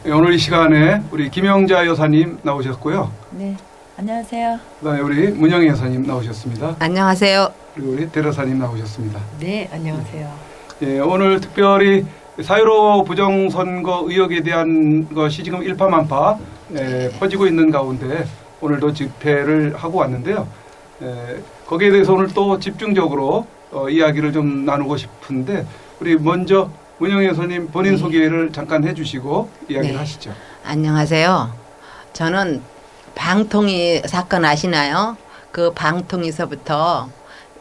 오늘 이 시간에 우리 김영자 여사님 나오셨고요. 네, 안녕하세요. 그다음에 우리 문영희 여사님 나오셨습니다. 안녕하세요. 그리고 우리 대러사님 나오셨습니다. 네, 안녕하세요. 예, 오늘 특별히 4.15 부정선거 의혹에 대한 것이 지금 일파만파 퍼지고 있는 가운데 오늘도 집회를 하고 왔는데요. 거기에 대해서 오늘 또 집중적으로 이야기를 좀 나누고 싶은데 우리 먼저 문영희 여사님 본인 소개를 잠깐 해주시고 이야기를 하시죠. 안녕하세요. 저는 방통위 사건 아시나요? 그 방통위서부터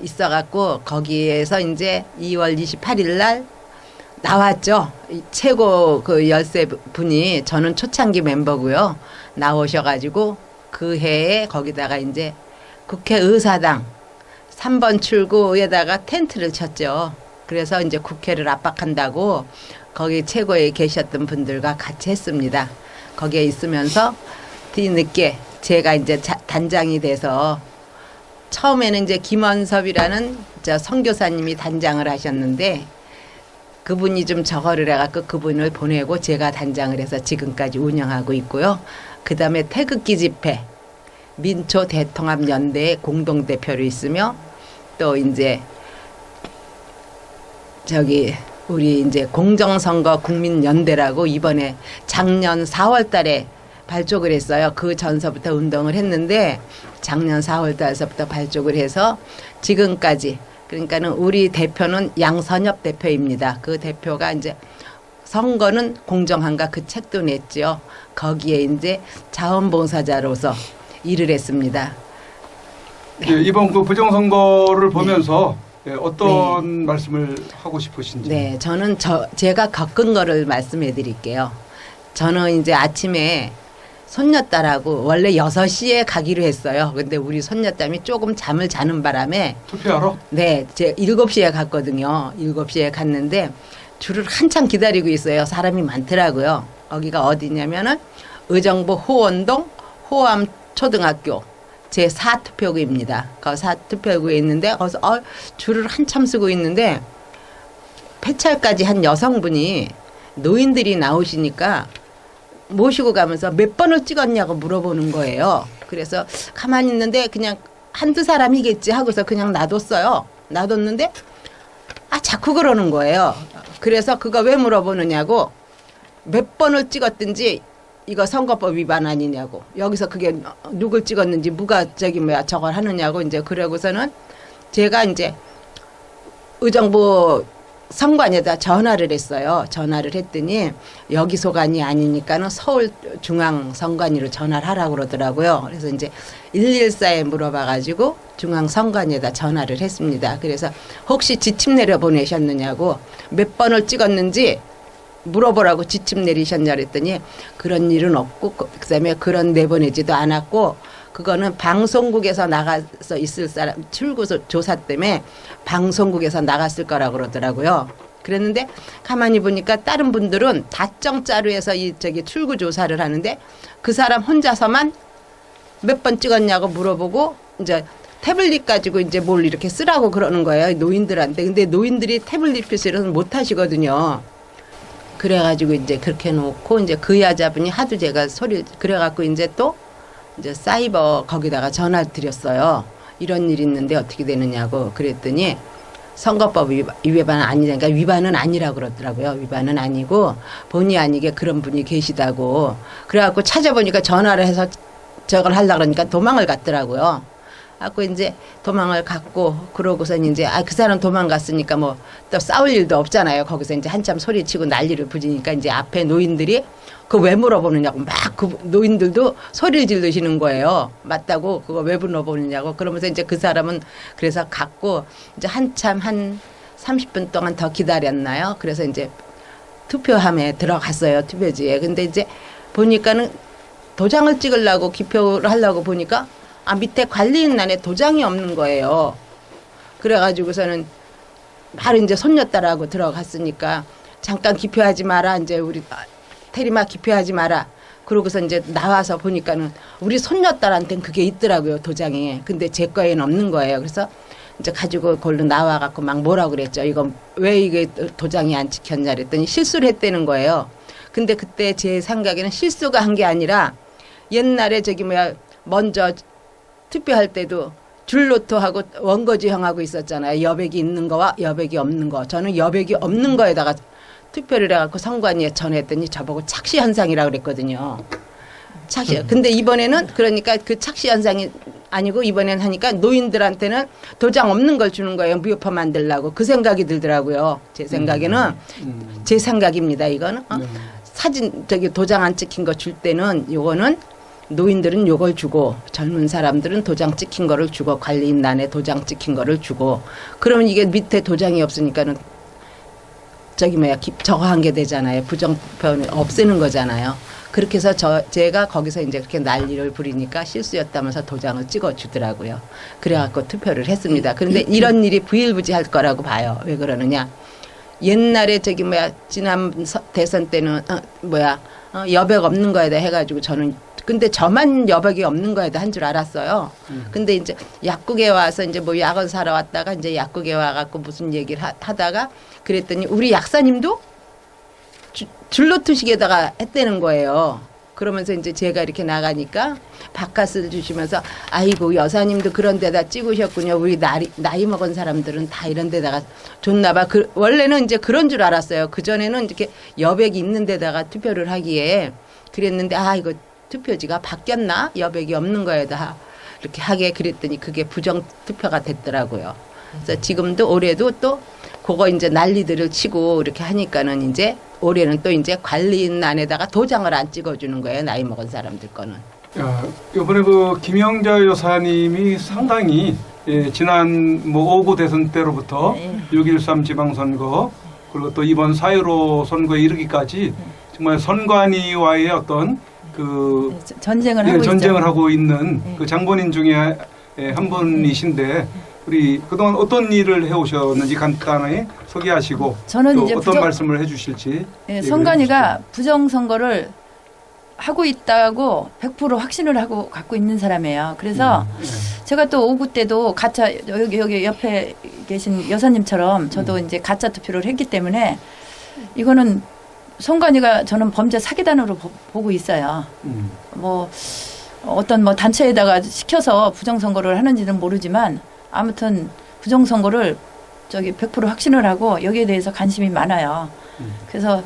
있어갖고 거기에서 이제 2월 28일 날 나왔죠. 최고 그 열세 분이 저는 초창기 멤버고요. 나오셔가지고 그 해에 거기다가 이제 국회의사당 3번 출구에다가 텐트를 쳤죠. 그래서 이제 국회를 압박한다고 거기 최고에 계셨던 분들과 같이 했습니다. 거기에 있으면서 뒤늦게 제가 이제 단장이 돼서 처음에는 이제 김원섭이라는 저 선교사님이 단장을 하셨는데 그분이 좀 저거를 해갖고 그분을 보내고 제가 단장을 해서 지금까지 운영하고 있고요. 그 다음에 태극기 집회 민초 대통합연대의 공동대표로 있으며 또 이제 저기 우리 이제 공정선거 국민연대라고 이번에 작년 4월 달에 발족을 했어요. 그 전서부터 운동을 했는데 작년 4월 달서부터 발족을 해서 지금까지 그러니까는 우리 대표는 양선엽 대표입니다. 그 대표가 이제 선거는 공정한가 그 책도 냈죠. 거기에 이제 자원봉사자로서 일을 했습니다. 네. 예, 이번 그 부정선거를 보면서 어떤 말씀을 하고 싶으신지. 네, 저는 제가 겪은 거를 말씀해 드릴게요. 저는 이제 아침에 손녀딸하고 원래 6시에 가기로 했어요. 근데 우리 손녀딸이 조금 잠을 자는 바람에 투표하러? 네, 제가 7시에 갔거든요. 7시에 갔는데 줄을 한참 기다리고 있어요. 사람이 많더라고요. 여기가 어디냐면은 의정부 호원동 호암초등학교 제 4투표구입니다. 그 4투표구에 있는데 거기서 줄을 한참 쓰고 있는데 폐찰까지 한 여성분이 노인들이 나오시니까 모시고 가면서 몇 번을 찍었냐고 물어보는 거예요. 그래서 가만히 있는데 그냥 한두 사람이겠지 하고서 그냥 놔뒀어요. 놔뒀는데 자꾸 그러는 거예요. 그래서 그거 왜 물어보느냐고 몇 번을 찍었든지 이거 선거법 위반 아니냐고 여기서 그게 누굴 찍었는지 누가 저걸 하느냐고 이제 그러고서는 제가 이제 의정부 선관에다 전화를 했어요. 전화를 했더니 여기 소관이 아니니까는 서울 중앙 선관위로 전화를 하라고 그러더라고요. 그래서 이제 114에 물어봐가지고 중앙 선관위에다 전화를 했습니다. 그래서 혹시 지침 내려 보내셨느냐고 몇 번을 찍었는지 물어보라고 지침 내리셨냐 그랬더니 그런 일은 없고 그다음에 그런 내보내지도 않았고 그거는 방송국에서 나가서 있을 사람 출구 조사 때문에 방송국에서 나갔을 거라고 그러더라고요. 그랬는데 가만히 보니까 다른 분들은 다정자루에서 출구 조사를 하는데 그 사람 혼자서만 몇 번 찍었냐고 물어보고 이제 태블릿 가지고 이제 뭘 이렇게 쓰라고 그러는 거예요. 노인들한테. 근데 노인들이 태블릿 표시를 못 하시거든요. 그래가지고 이제 그렇게 놓고 이제 그 여자분이 하도 제가 그래갖고 이제 또 이제 사이버 거기다가 전화를 드렸어요. 이런 일이 있는데 어떻게 되느냐고 그랬더니 선거법 위반 아니니까 위반은 아니라고 그러더라고요. 위반은 아니고 본의 아니게 그런 분이 계시다고. 그래갖고 찾아보니까 전화를 해서 저걸 하려고 그러니까 도망을 갔더라고요. 갖고 이제 도망을 갔고 그러고선 이제 그 사람 도망갔으니까 뭐 또 싸울 일도 없잖아요. 거기서 이제 한참 소리치고 난리를 부리니까 이제 앞에 노인들이 그 왜 물어보느냐고 막 그 노인들도 소리를 지르시는 거예요. 맞다고 그거 왜 물어보느냐고 그러면서 이제 그 사람은 그래서 갔고 이제 한참 한 30분 동안 더 기다렸나요. 그래서 이제 투표함에 들어갔어요. 투표지에. 근데 이제 보니까는 도장을 찍으려고 기표를 하려고 보니까 밑에 관리인란에 도장이 없는 거예요. 그래가지고서는 바로 이제 손녀딸하고 들어갔으니까 잠깐 기표하지 마라. 이제 우리 테리마 기표하지 마라. 그러고서 이제 나와서 보니까는 우리 손녀딸한테는 그게 있더라고요. 도장이. 근데 제 거에는 없는 거예요. 그래서 이제 가지고 걸로 나와갖고 막 뭐라 그랬죠. 이거 왜 이게 도장이 안 찍혔냐 그랬더니 실수를 했다는 거예요. 근데 그때 제 생각에는 실수가 한 게 아니라 옛날에 저기 뭐야 먼저 투표할 때도 줄로토하고 원거지형하고 있었잖아요. 여백이 있는 거와 여백이 없는 거. 저는 여백이 없는 거에다가 투표를 해갖고 선관위에 전했더니 저보고 착시 현상이라고 그랬거든요. 착시. 근데 이번에는 그러니까 그 착시 현상이 아니고 이번에는 하니까 노인들한테는 도장 없는 걸 주는 거예요. 무효파 만들라고. 그 생각이 들더라고요. 제 생각에는. 제 생각입니다. 이거는. 네. 사진 저기 도장 안 찍힌 거 줄 때는 요거는 노인들은 요걸 주고 젊은 사람들은 도장 찍힌 거를 주고 관리인단에 도장 찍힌 거를 주고 그러면 이게 밑에 도장이 없으니까는 저기 뭐야 저거 한 게 되잖아요. 부정표는 없애는 거잖아요. 그렇게 해서 제가 거기서 이제 그렇게 난리를 부리니까 실수였다면서 도장을 찍어 주더라고요. 그래갖고 투표를 했습니다. 그런데 이런 일이 부일부지할 거라고 봐요. 왜 그러느냐? 옛날에 저기 뭐야 지난 대선 때는 여백 없는 거에다 해가지고 저는 근데 저만 여백이 없는 거에다 한 줄 알았어요. 근데 이제 약국에 와서 이제 뭐 약을 사러 왔다가 이제 약국에 와갖고 무슨 얘기를 하다가 그랬더니 우리 약사님도 줄로투식에다가 했다는 거예요. 그러면서 이제 제가 이렇게 나가니까 바카스를 주시면서 아이고 여사님도 그런 데다 찍으셨군요. 우리 나이 먹은 사람들은 다 이런 데다가 줬나 봐. 원래는 이제 그런 줄 알았어요. 그전에는 이렇게 여백이 있는 데다가 투표를 하기에 그랬는데 이거 투표지가 바뀌었나? 여백이 없는 거에다 이렇게 하게 그랬더니 그게 부정 투표가 됐더라고요. 그래서 지금도 올해도 또 그거 이제 난리들을 치고 이렇게 하니까는 이제 올해는 또 이제 관리인란에다가 도장을 안 찍어주는 거예요. 나이 먹은 사람들 거는. 이번에 그 김영자 여사님이 상당히 지난 뭐 5구 대선 때로부터 6.13 지방선거 그리고 또 이번 4.15 선거에 이르기까지 정말 선관위와의 어떤 그 전쟁을 하고 있는 그 장본인 중에 한 분이신데 우리 그동안 어떤 일을 해오셨는지 간단하게 소개하시고 저는 또 이제 어떤 말씀을 해주실지. 선관위가 부정선거를 하고 있다고 100% 확신을 하고 갖고 있는 사람이에요. 그래서 제가 또 5구 때도 가짜 여기 옆에 계신 여사님처럼 저도 이제 가짜 투표를 했기 때문에 이거는 선관위가 저는 범죄 사기단으로 보고 있어요. 뭐 어떤 뭐 단체에다가 시켜서 부정선거를 하는지는 모르지만 아무튼 부정선거를 저기 100% 확신을 하고 여기에 대해서 관심이 많아요. 그래서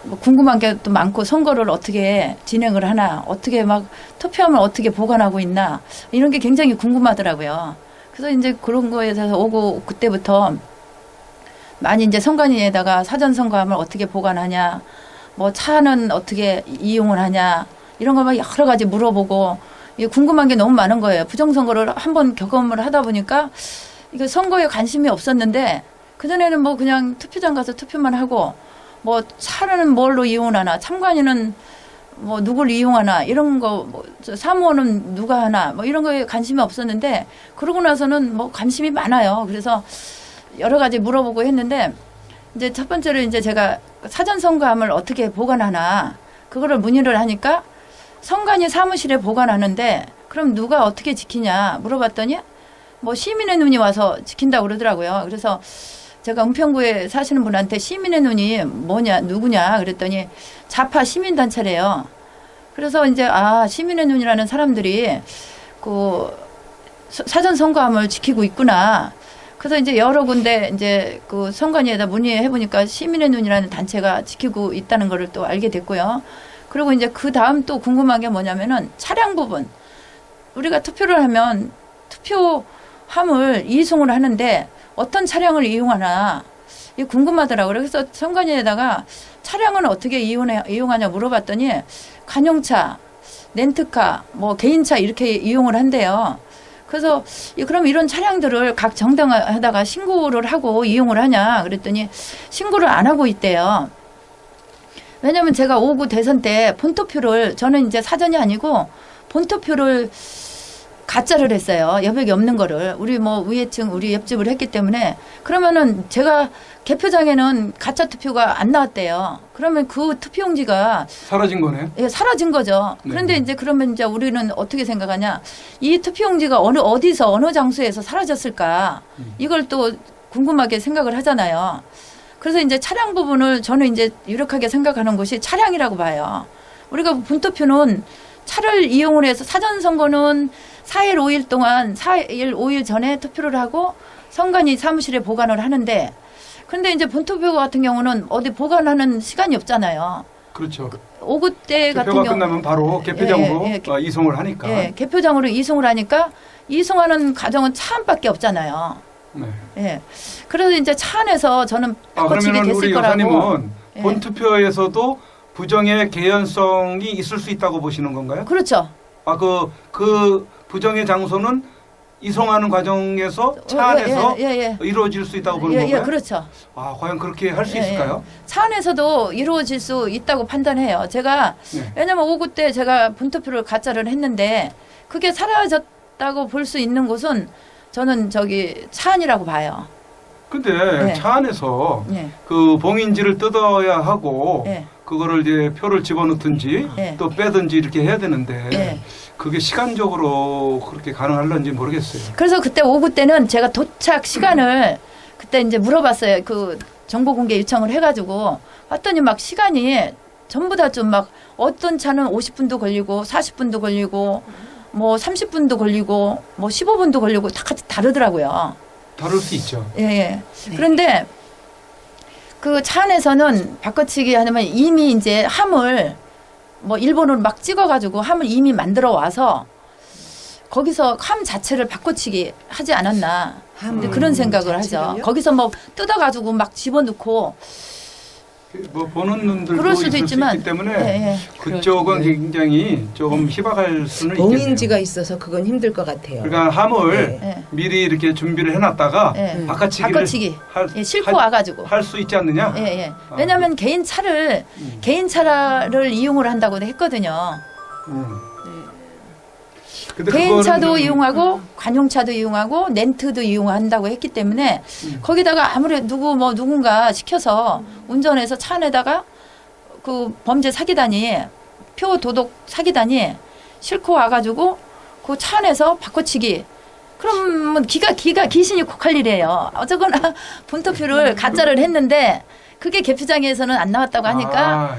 뭐 궁금한 게 또 많고 선거를 어떻게 진행을 하나 어떻게 막 투표함을 어떻게 보관하고 있나 이런 게 굉장히 궁금하더라고요. 그래서 이제 그런 거에 대해서 오고 그때부터 많이 이제 선관위에다가 사전 선거함을 어떻게 보관하냐, 뭐 차는 어떻게 이용을 하냐 이런 거 막 여러 가지 물어보고 궁금한 게 너무 많은 거예요. 부정선거를 한번 경험을 하다 보니까 이거 선거에 관심이 없었는데 그전에는 뭐 그냥 투표장 가서 투표만 하고 뭐 차는 뭘로 이용하나 참관인은 뭐 누굴 이용하나 이런 거 뭐 사무원은 누가 하나 뭐 이런 거에 관심이 없었는데 그러고 나서는 뭐 관심이 많아요. 그래서 여러 가지 물어보고 했는데 이제 첫 번째로 이제 제가 사전 선거함을 어떻게 보관하나 그거를 문의를 하니까 선관위 사무실에 보관하는데 그럼 누가 어떻게 지키냐 물어봤더니 뭐 시민의 눈이 와서 지킨다고 그러더라고요. 그래서 제가 은평구에 사시는 분한테 시민의 눈이 뭐냐 누구냐 그랬더니 좌파 시민단체래요. 그래서 이제 시민의 눈이라는 사람들이 그 사전 선거함을 지키고 있구나. 그래서 이제 여러 군데 이제 그 선관위에다 문의해 보니까 시민의 눈이라는 단체가 지키고 있다는 거를 또 알게 됐고요. 그리고 이제 그 다음 또 궁금한 게 뭐냐면은 차량 부분. 우리가 투표를 하면 투표함을 이송을 하는데 어떤 차량을 이용하나 이게 궁금하더라고요. 그래서 선관위에다가 차량은 어떻게 이용하냐 물어봤더니 관용차, 렌트카, 뭐 개인차 이렇게 이용을 한대요. 그래서 그럼 이런 차량들을 각 정당에다가 신고를 하고 이용을 하냐 그랬더니 신고를 안 하고 있대요. 왜냐면 제가 5구 대선 때 본투표를 저는 이제 사전이 아니고 본투표를 가짜를 했어요. 여백이 없는 거를. 우리 뭐 우회층 우리 옆집을 했기 때문에 그러면은 제가 개표장에는 가짜 투표가 안 나왔대요. 그러면 그 투표용지가 사라진 거네. 예, 사라진 거죠. 그런데 이제 그러면 이제 우리는 어떻게 생각하냐? 이 투표용지가 어디서 어느 장소에서 사라졌을까? 이걸 또 궁금하게 생각을 하잖아요. 그래서 이제 차량 부분을 저는 이제 유력하게 생각하는 것이 차량이라고 봐요. 우리가 분투표는 차를 이용을 해서 사전 선거는 4일 5일 동안 4일 5일 전에 투표를 하고 선관위 사무실에 보관을 하는데 근데 이제 본투표 같은 경우는 어디 보관하는 시간이 없잖아요. 그렇죠. 오구 때 같은 개표가 경우 끝나면 바로 개표장으로 예, 예. 이송을 하니까. 예, 개표장으로 이송을 하니까 이송하는 과정은 차 안밖에 없잖아요. 네. 예. 그래서 이제 차 안에서 저는 바꿔치기 그러면 우리 됐을 거라고. 여사님은 예. 본투표에서도 부정의 개연성이 있을 수 있다고 보시는 건가요? 그렇죠. 그 부정의 장소는 이송하는 과정에서 차 안에서 이루어질 수 있다고 보는 건가요? 예, 그렇죠. 과연 그렇게 할 수 예, 있을까요? 차 안에서도 이루어질 수 있다고 판단해요. 제가 네. 왜냐면 오구 때 제가 본투표를 가짜를 했는데 그게 사라졌다고 볼 수 있는 곳은 저는 저기 차 안이라고 봐요. 근데 예. 차 안에서 예. 그 봉인지를 뜯어야 하고 예. 그거를 이제 표를 집어넣든지 예. 또 빼든지 이렇게 해야 되는데 예. 그게 시간적으로 그렇게 가능할런지 모르겠어요. 그래서 그때 오후 때는 제가 도착 시간을 그때 이제 물어봤어요. 그 정보 공개 요청을 해가지고 봤더니 막 시간이 전부 다 좀 막 어떤 차는 50분도 걸리고 40분도 걸리고 뭐 30분도 걸리고 뭐 15분도 걸리고 다 같이 다르더라고요. 다를 수 있죠. 예, 예. 그런데 그 차 안에서는 바꿔치기 하면 이미 이제 함을 뭐 일본으로 막 찍어가지고 함을 이미 만들어 와서 거기서 함 자체를 바꿔치기 하지 않았나 근데 그런 생각을 하죠. 자체를요? 거기서 뭐 뜯어가지고 막 집어넣고 뭐 보는 눈들도 그럴 수도 있을 있지만 수 있기 때문에 예, 예. 그쪽은 굉장히 조금 희박할 수는 있겠네요. 봉인지가 있어서 그건 힘들 것 같아요. 그러니까 함을 네. 예. 미리 이렇게 준비를 해놨다가 예. 바꿔치기를 바꿔치기 예, 싣고 와가지고 할 수 있지 않느냐? 예, 예. 아. 왜냐하면 개인 차를 이용을 한다고 했거든요. 근데 개인 그거는 차도 좀- 이용하고 관용차도 이용하고 렌트도 이용한다고 했기 때문에 거기다가 아무래도 누군가 시켜서 운전해서 차 안에다가 그 범죄 사기단이 표 도둑 사기단이 싣고 와가지고 그 차 안에서 바꿔치기 그러면 귀신이 곡할 일이에요. 어쨌거나 본투표를 가짜를 했는데 그게 개표장에서는 안 나왔다고 하니까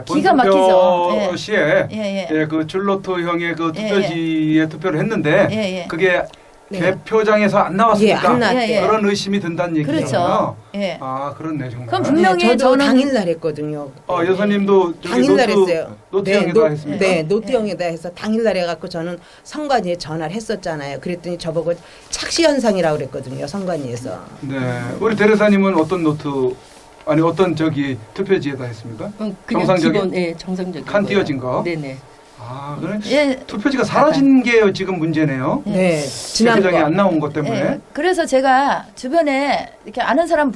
기가 막히죠. 예. 시에 예, 예. 예, 그 줄로토형의 그 예, 투표지에 투표를 했는데 예, 예. 그게 네. 개표장에서 안 나왔으니까 예, 안 나왔대요. 예, 예. 그런 의심이 든다는 얘기잖아요. 그렇죠. 예. 그렇네 정말. 그럼 분명히 네, 저도 저는 당일날 했거든요. 여사님도 저기 당일날 했어요. 노트형에다 했습니까? 네, 노트형에다 해서 당일날 해갖고 저는 선관위에 전화를 했었잖아요. 그랬더니 저보고 착시 현상이라고 그랬거든요. 선관위에서. 네, 우리 대리사님은 어떤 저기 투표지에다 했습니까? 그냥 정상적인? 기본, 예, 정상적인 칸 거예요. 띄어진 거? 네네. 그래? 예. 투표지가 사라진 게 지금 문제네요. 네, 지난 개표장에 거. 안 나온 것 때문에. 예. 그래서 제가 주변에 이렇게 아는 사람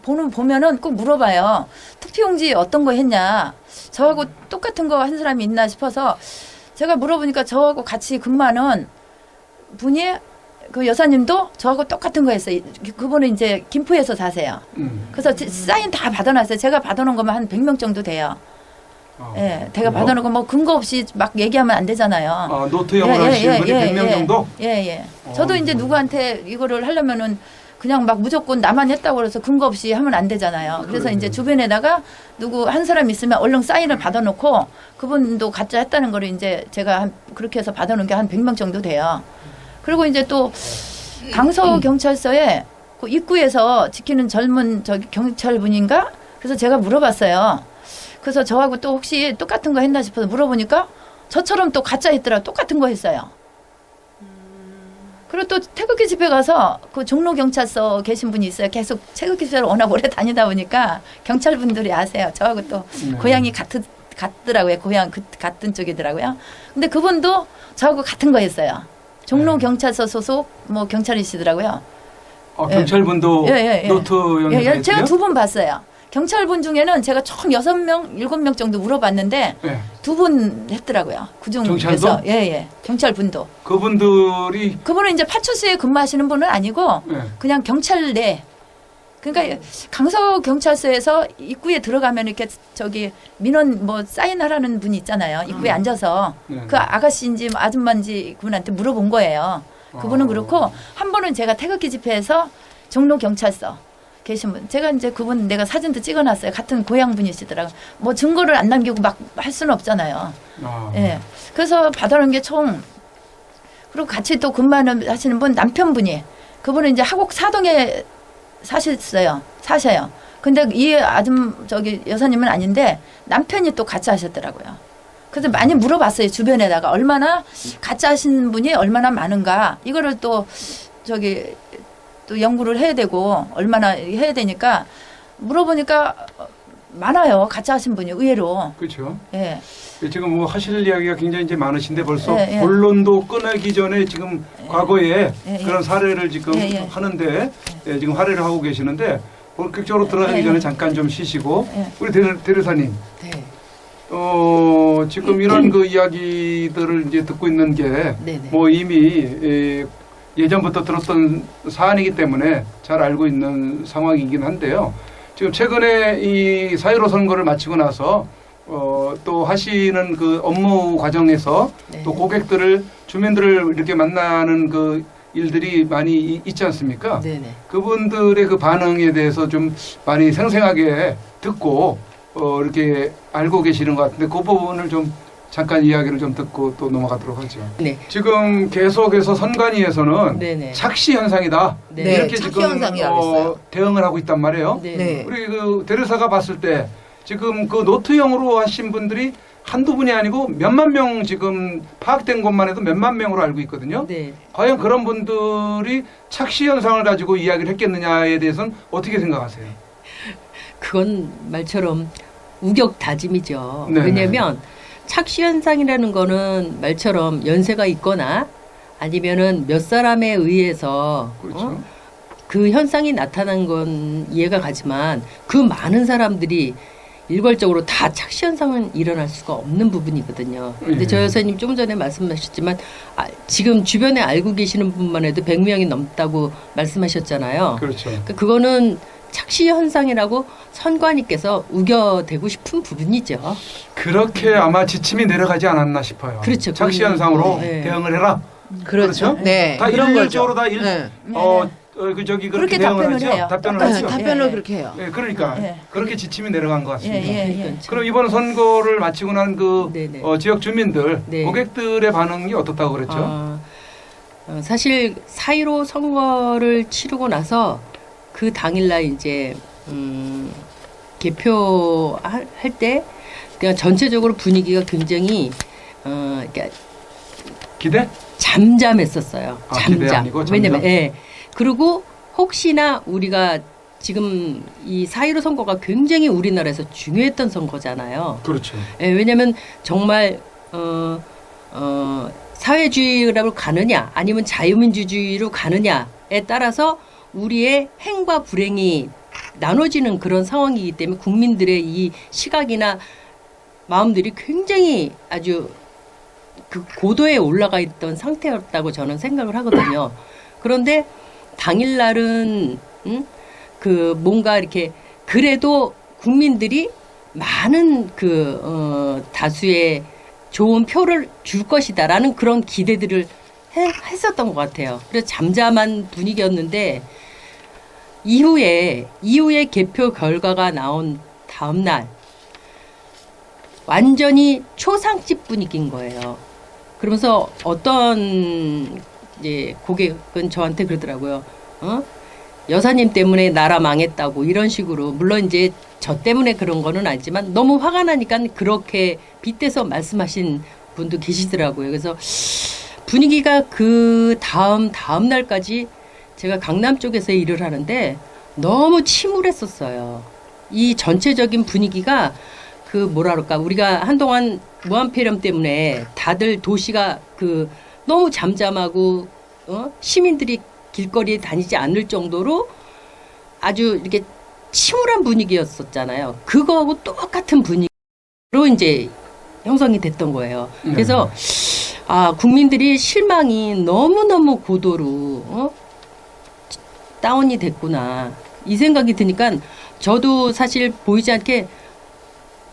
보면은 꼭 물어봐요. 투표용지 어떤 거 했냐. 저하고 똑같은 거 한 사람이 있나 싶어서 제가 물어보니까 저하고 같이 근무하는 분이 그 여사님도 저하고 똑같은 거 했어요. 그분은 이제 김포에서 사세요. 그래서 사인 다 받아놨어요. 제가 받아놓은 거면 한 100명 정도 돼요. 예, 제가 받아놓은 거 뭐 근거 없이 막 얘기하면 안 되잖아요. 노트형으로 하시는 분이 100명 정도? 예, 예. 저도 이제 누구한테 이거를 하려면은 그냥 막 무조건 나만 했다고 그래서 근거 없이 하면 안 되잖아요. 그래서 이제 주변에다가 누구 한 사람 있으면 얼른 사인을 받아놓고 그분도 가짜 했다는 거를 이제 제가 그렇게 해서 받아놓은 게 한 100명 정도 돼요. 그리고 이제 또 강서 경찰서에 그 입구에서 지키는 젊은 저기 경찰분인가? 그래서 제가 물어봤어요. 그래서 저하고 또 혹시 똑같은 거 했나 싶어서 물어보니까 저처럼 또 가짜 했더라. 똑같은 거 했어요. 그리고 또 태극기 집회 가서 그 종로 경찰서 계신 분이 있어요. 계속 태극기 집회를 워낙 오래 다니다 보니까 경찰분들이 아세요. 저하고 또 고향이 같더라고요. 고향 같은 쪽이더라고요. 근데 그분도 저하고 같은 거 했어요. 종로 경찰서 소속 뭐 경찰이시더라고요. 경찰분도 노트형에다 했어요? 제가 2분 봤어요. 경찰분 중에는 제가 총 6명, 7명 정도 물어봤는데 네. 2분 했더라고요. 그중에서 경찰도? 예. 경찰분도. 그분들이 그분은 이제 파출소에 근무하시는 분은 아니고 네. 그냥 경찰 내. 그러니까 강서 경찰서에서 입구에 들어가면 이렇게 저기 민원 뭐 사인하라는 분이 있잖아요. 입구에 앉아서 네. 그 아가씨인지 뭐 아줌마인지 그분한테 물어본 거예요. 그분은 그렇고 한 번은 제가 태극기 집회에서 종로 경찰서 계신 분. 제가 이제 그분 내가 사진도 찍어놨어요. 같은 고향 분이시더라고. 뭐 증거를 안 남기고 막 할 수는 없잖아요. 아. 예. 그래서 받아놓은 게 총 그리고 같이 또 근무하는 하시는 분 남편분이 그분은 이제 하곡 사동에 사셔요. 근데 이 저기 여사님은 아닌데 남편이 또 같이 하셨더라고요. 그래서 많이 물어봤어요. 주변에다가 얼마나 같이 하신 분이 얼마나 많은가 이거를 또 저기 또 연구를 해야 되고 얼마나 해야 되니까 물어보니까 많아요. 같이 하신 분이 의외로. 그렇죠. 예. 지금 뭐 하실 이야기가 굉장히 이제 많으신데 벌써 예, 예. 본론도 꺼내기 전에 지금 과거에 예, 그런 사례를 지금 예, 예. 하는데 예, 지금 할애를 하고 계시는데 본격적으로 들어가기 예, 예. 전에 잠깐 좀 쉬시고 예. 우리 대리사님 네. 지금 이런 그 이야기들을 이제 듣고 있는 게 네네. 뭐 이미 예전부터 들었던 사안이기 때문에 잘 알고 있는 상황이긴 한데요. 지금 최근에 이 4.15 선거를 마치고 나서 또 하시는 그 업무 과정에서 네. 또 고객들을 주민들을 이렇게 만나는 그 일들이 많이 있지 않습니까? 네네. 그분들의 그 반응에 대해서 좀 많이 생생하게 듣고 이렇게 알고 계시는 것 같은데 그 부분을 좀 잠깐 이야기를 좀 듣고 또 넘어가도록 하죠. 네. 지금 계속해서 선관위에서는 네네. 착시 현상이다. 네. 이렇게 착시 지금 현상이라고 했어요. 대응을 하고 있단 말이에요. 네. 네. 우리 그 대리사가 봤을 때 지금 그 노트형으로 하신 분들이 한두 분이 아니고 몇만 명 지금 파악된 것만 해도 몇만 명으로 알고 있거든요. 네. 과연 그런 분들이 착시 현상을 가지고 이야기를 했겠느냐에 대해서는 어떻게 생각하세요? 그건 말처럼 우격다짐이죠. 네네. 왜냐하면 착시 현상이라는 거는 말처럼 연세가 있거나 아니면은 몇 사람에 의해서 그렇죠. 그 현상이 나타난 건 이해가 가지만 그 많은 사람들이 일괄적으로 다 착시 현상은 일어날 수가 없는 부분이거든요. 근데 예. 저 여사님 좀 전에 말씀하셨지만 지금 주변에 알고 계시는 분만 해도 100명이 넘다고 말씀하셨잖아요. 그렇죠. 그러니까 그거는 착시 현상이라고 선관위께서 우겨대고 싶은 부분이죠. 그렇게 아마 지침이 내려가지 않았나 싶어요. 그렇죠. 착시 그건, 현상으로 네. 대응을 해라. 그렇죠. 네. 다 그런 일률적으로 거죠. 다 네. 그렇게 그렇게 대응을 답변을 하죠. 해요. 답변을 똑같이. 하죠. 답변을 예. 그렇게 해요. 네, 그러니까 예. 그렇게 지침이 내려간 것 같습니다. 예. 그럼 이번 선거를 마치고 난 그 네네. 지역 주민들, 네. 고객들의 반응이 어떻다고 그랬죠? 사실 4.15 선거를 치르고 그 당일날 이제 개표할 때 그냥 전체적으로 분위기가 굉장히 그러니까 기대? 잠잠했었어요. 아, 기대 잠잠. 아니고 잠잠? 왜냐면 그리고 혹시나 우리가 지금 이 4.15 선거가 굉장히 우리나라에서 중요했던 선거잖아요. 그렇죠. 왜냐면 정말 사회주의로 가느냐 아니면 자유민주주의로 가느냐에 따라서 우리의 행과 불행이 나눠지는 그런 상황이기 때문에 국민들의 이 시각이나 마음들이 굉장히 아주 그 고도에 올라가 있던 상태였다고 저는 생각을 하거든요. 그런데 당일날은 그 뭔가 이렇게 그래도 국민들이 많은 다수의 좋은 표를 줄 것이다라는 그런 기대들을 했었던 것 같아요. 그래서 잠잠한 분위기였는데 이후에 개표 결과가 나온 다음 날 완전히 초상집 분위기인 거예요. 그러면서 어떤 이제 고객은 저한테 그러더라고요. 여사님 때문에 나라 망했다고 이런 식으로 물론 이제 저 때문에 그런 거는 아니지만 너무 화가 나니까 그렇게 빗대서 말씀하신 분도 계시더라고요. 그래서 분위기가 그 다음 날까지 제가 강남 쪽에서 일을 하는데 너무 침울했었어요. 이 전체적인 분위기가 그 뭐라 그럴까 우리가 한동안 무한폐렴 때문에 다들 도시가 그 너무 잠잠하고 시민들이 길거리에 다니지 않을 정도로 아주 이렇게 침울한 분위기였었잖아요. 그거하고 똑같은 분위기로 이제 형성이 됐던 거예요. 그래서 국민들이 실망이 너무너무 고도로 다운이 됐구나 이 생각이 드니까 저도 사실 보이지 않게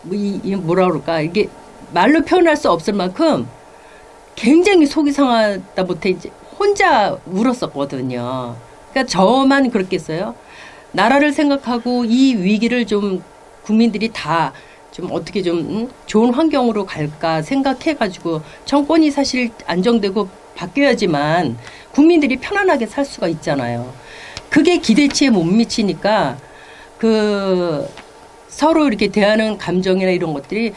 뭐라 그럴까 이게 말로 표현할 수 없을 만큼 굉장히 속이 상하다 못해 이제 혼자 울었었거든요. 그러니까 저만 그렇겠어요. 나라를 생각하고 이 위기를 좀 국민들이 다 좀 어떻게 좀 좋은 환경으로 갈까 생각해가지고 정권이 사실 안정되고 바뀌어야지만 국민들이 편안하게 살 수가 있잖아요. 그게 기대치에 못 미치니까 그 서로 이렇게 대하는 감정이나 이런 것들이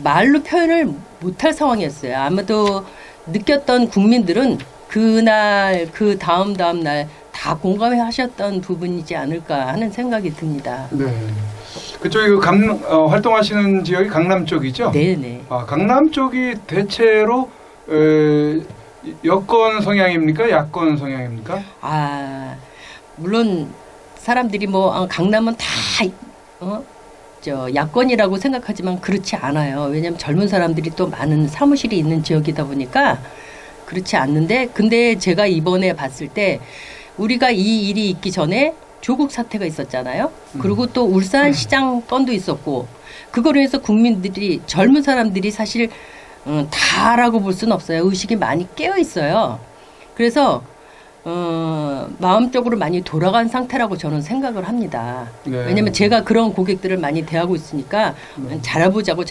말로 표현을 못할 상황이었어요. 아마도 느꼈던 국민들은 그날 그 다음 날 다 공감하셨던 부분이지 않을까 하는 생각이 듭니다. 네. 그쪽이 활동하시는 지역이 강남 쪽이죠? 네네. 아, 강남 쪽이 대체로 여권 성향입니까? 야권 성향입니까? 아 물론 사람들이 뭐 강남은 다 야권이라고 생각하지만 그렇지 않아요. 왜냐하면 젊은 사람들이 또 많은 사무실이 있는 지역이다 보니까 그렇지 않는데 근데 제가 이번에 봤을 때 우리가 이 일이 있기 전에 조국 사태가 있었잖아요. 그리고 또 울산 시장 건도 있었고 그거로 해서 국민들이 젊은 사람들이 사실 다라고 볼 수는 없어요. 의식이 많이 깨어 있어요. 그래서 마음적으로 많이 돌아간 상태라고 저는 생각을 합니다. 네. 왜냐하면 제가 그런 고객들을 많이 대하고 있으니까 잘해보자고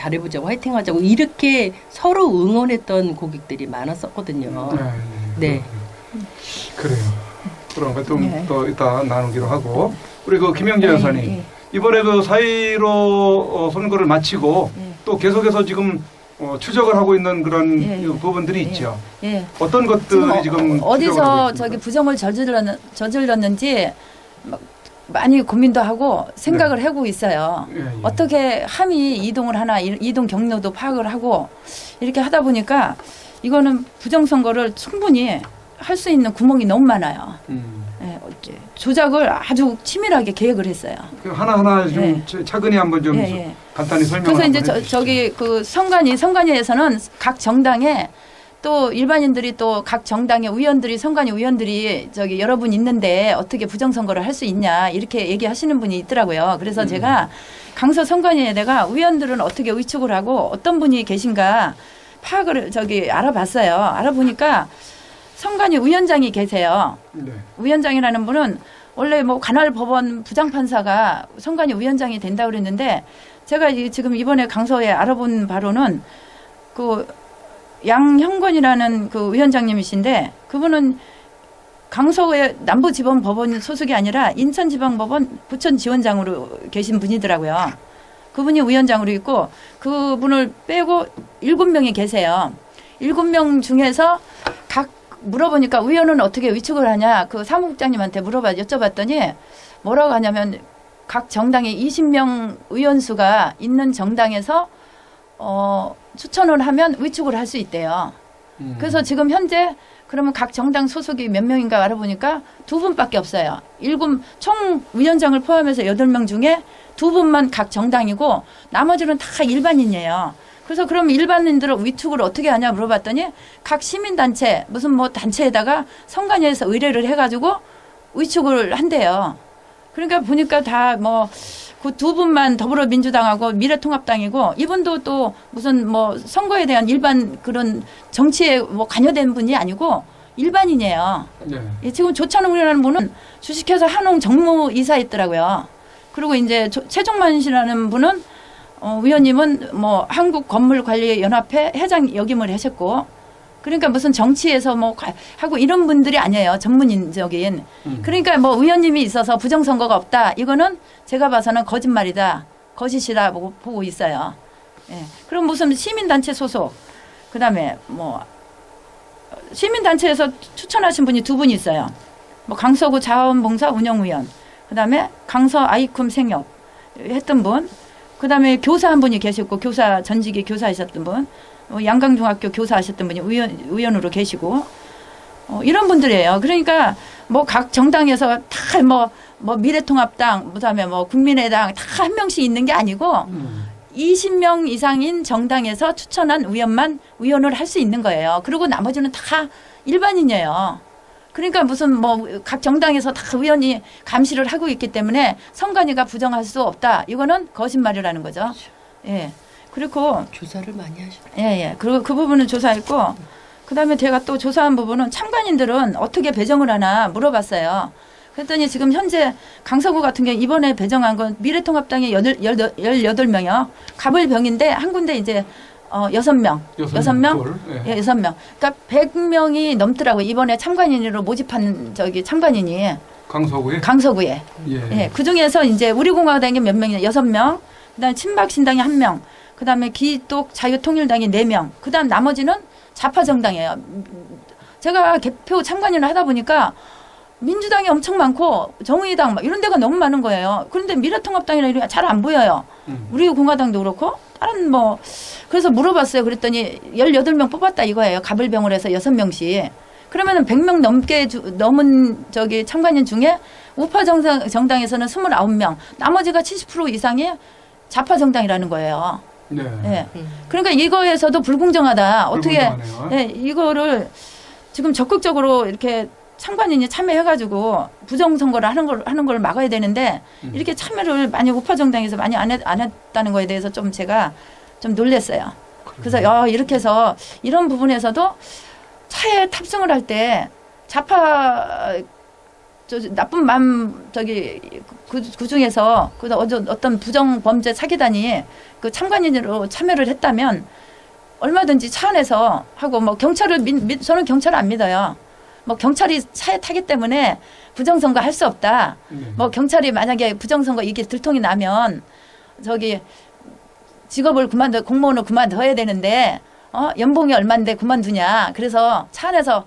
화이팅하자고 이렇게 서로 응원했던 고객들이 많았었거든요. 네. 그래요. 그런 거 좀 네. 더 이따 나누기로 하고 우리 그 김영재 네, 여사님 네. 이번에 그 4.15 선거를 마치고 네. 또 계속해서 지금 추적을 하고 있는 그런 네, 네. 부분들이 네. 있죠. 예. 어떤 것들이 지금 어디서 추적을 하고 저기 있습니까? 부정을 저질렀는지 막 많이 고민도 하고 생각을 하고 있어요. 예, 예. 어떻게 함이 이동을 하나 이동 경로도 파악을 하고 이렇게 하다 보니까 이거는 부정선거를 충분히 할 수 있는 구멍이 너무 많아요. 예, 조작을 아주 치밀하게 계획을 했어요. 그 하나하나 좀 네. 차근히 한번 좀 예, 예. 간단히 설명을 그래서 이제 한번 해주시죠. 저기 그 선관위에서는 각 정당에 또 일반인들이 또 각 정당의 의원들이 선관위 의원들이 저기 여러분 있는데 어떻게 부정선거를 할 수 있냐 이렇게 얘기하시는 분이 있더라고요. 그래서 제가 강서 선관위에다가 의원들은 어떻게 의축을 하고 어떤 분이 계신가 파악을 알아봤어요. 알아보니까 선관위 위원장이 계세요. 네. 위원장이라는 분은 원래 뭐 관할 법원 부장판사가 선관위 위원장이 된다고 그랬는데 제가 지금 이번에 강서에 알아본 바로는 그 양형권이라는 그 위원장님이신데 그분은 강서의 남부지방법원 소속이 아니라 인천지방법원 부천지원장으로 계신 분이더라고요. 그분이 위원장으로 있고 그분을 빼고 7명이 계세요. 7명 중에서 각 물어보니까 의원은 어떻게 위축을 하냐 그 사무국장님한테 여쭤봤더니 뭐라고 하냐면 각 정당에 20명 의원수가 있는 정당에서 추천을 하면 위축을 할 수 있대요. 그래서 지금 현재 그러면 각 정당 소속이 몇 명인가 알아보니까 2분밖에 없어요. 총 위원장을 포함해서 8명 중에 2분만 각 정당이고 나머지는 다 일반인이에요. 그래서 그럼 일반인들은 위축을 어떻게 하냐 물어봤더니 각 시민단체 무슨 뭐 단체에다가 선관위에서 의뢰를 해가지고 위축을 한대요. 그러니까 보니까 다 뭐 그 2분만 더불어민주당하고 미래통합당이고 이분도 또 무슨 뭐 선거에 대한 일반 그런 정치에 뭐 관여된 분이 아니고 일반인이에요. 네. 예, 지금 조찬웅이라는 분은 주식회사 한홍 정무이사 있더라고요. 그리고 이제 최종만 씨라는 분은 위원님은 뭐 한국건물관리연합회 회장 역임을 하셨고 그러니까 무슨 정치에서 뭐 하고 이런 분들이 아니에요. 전문인적인. 그러니까 뭐 의원님이 있어서 부정선거가 없다. 이거는 제가 봐서는 거짓말이다. 거짓이다 보고 있어요. 예. 그럼 무슨 시민단체 소속 그다음에 뭐 시민단체에서 추천하신 분이 2분이 있어요. 뭐 강서구 자원봉사 운영위원 그다음에 강서 아이쿰 생협 했던 분 그다음에 교사 한 분이 계셨고 전직이 교사하셨던 분 양강중학교 교사하셨던 분이 의원으로 계시고 이런 분들이에요. 그러니까 뭐 각 정당에서 다 뭐 미래통합당 그다음에 뭐 국민의당 다 한 명씩 있는 게 아니고 20명 이상인 정당에서 추천한 의원을 할 수 있는 거예요. 그리고 나머지는 다 일반인이에요. 그러니까 무슨 뭐 각 정당에서 다 의원이 감시를 하고 있기 때문에 선관위가 부정할 수 없다. 이거는 거짓말이라는 거죠. 예. 그리고 조사를 많이 하시네. 예. 그리고 그 부분은 조사했고 그다음에 제가 또 조사한 부분은 참관인들은 어떻게 배정을 하나 물어봤어요. 그랬더니 지금 현재 강서구 같은 경우 이번에 배정한 건 미래통합당이 18명이요. 갑을병인데 한 군데 이제 6명. 6명? 예. 예, 6명. 그러니까 100명이 넘더라고요. 이번에 참관인으로 모집한 참관인이 강서구에. 예. 예. 그중에서 이제 우리공화당이 몇 명이냐? 6명. 그다음에 친박신당이 1명. 그다음에 기독 자유통일당이 4명. 그다음 나머지는 좌파 정당이에요. 제가 개표 참관인을 하다 보니까 민주당이 엄청 많고 정의당 막 이런 데가 너무 많은 거예요. 그런데 미래통합당이나 이런 게 잘 안 보여요. 우리 공화당도 그렇고 다른 뭐 그래서 물어봤어요. 그랬더니 18명 뽑았다 이거예요. 갑을병을 해서 6명씩. 그러면은 100명 넘은 참관인 중에 우파 정당에서는 29명, 나머지가 70% 이상이 좌파 정당이라는 거예요. 네. 예. 그러니까 이거에서도 불공정하다. 어떻게 예, 이거를 지금 적극적으로 이렇게 참관인이 참여해가지고 부정선거를 하는 걸 막아야 되는데 이렇게 참여를 많이 우파 정당에서 많이 안 했다는 거에 대해서 좀 제가 좀 놀랐어요. 그래서 이렇게 해서 이런 부분에서도 차에 탑승을 할 때 좌파 나쁜 마음 그 중에서 어떤 부정 범죄 사기단이 그 참관인으로 참여를 했다면 얼마든지 차 안에서 하고 뭐 경찰을 저는 경찰을 안 믿어요. 뭐 경찰이 차에 타기 때문에 부정선거 할 수 없다. 뭐 경찰이 만약에 부정선거 이게 들통이 나면 직업을 공무원을 그만둬야 되는데 연봉이 얼마인데 그만두냐. 그래서 차 안에서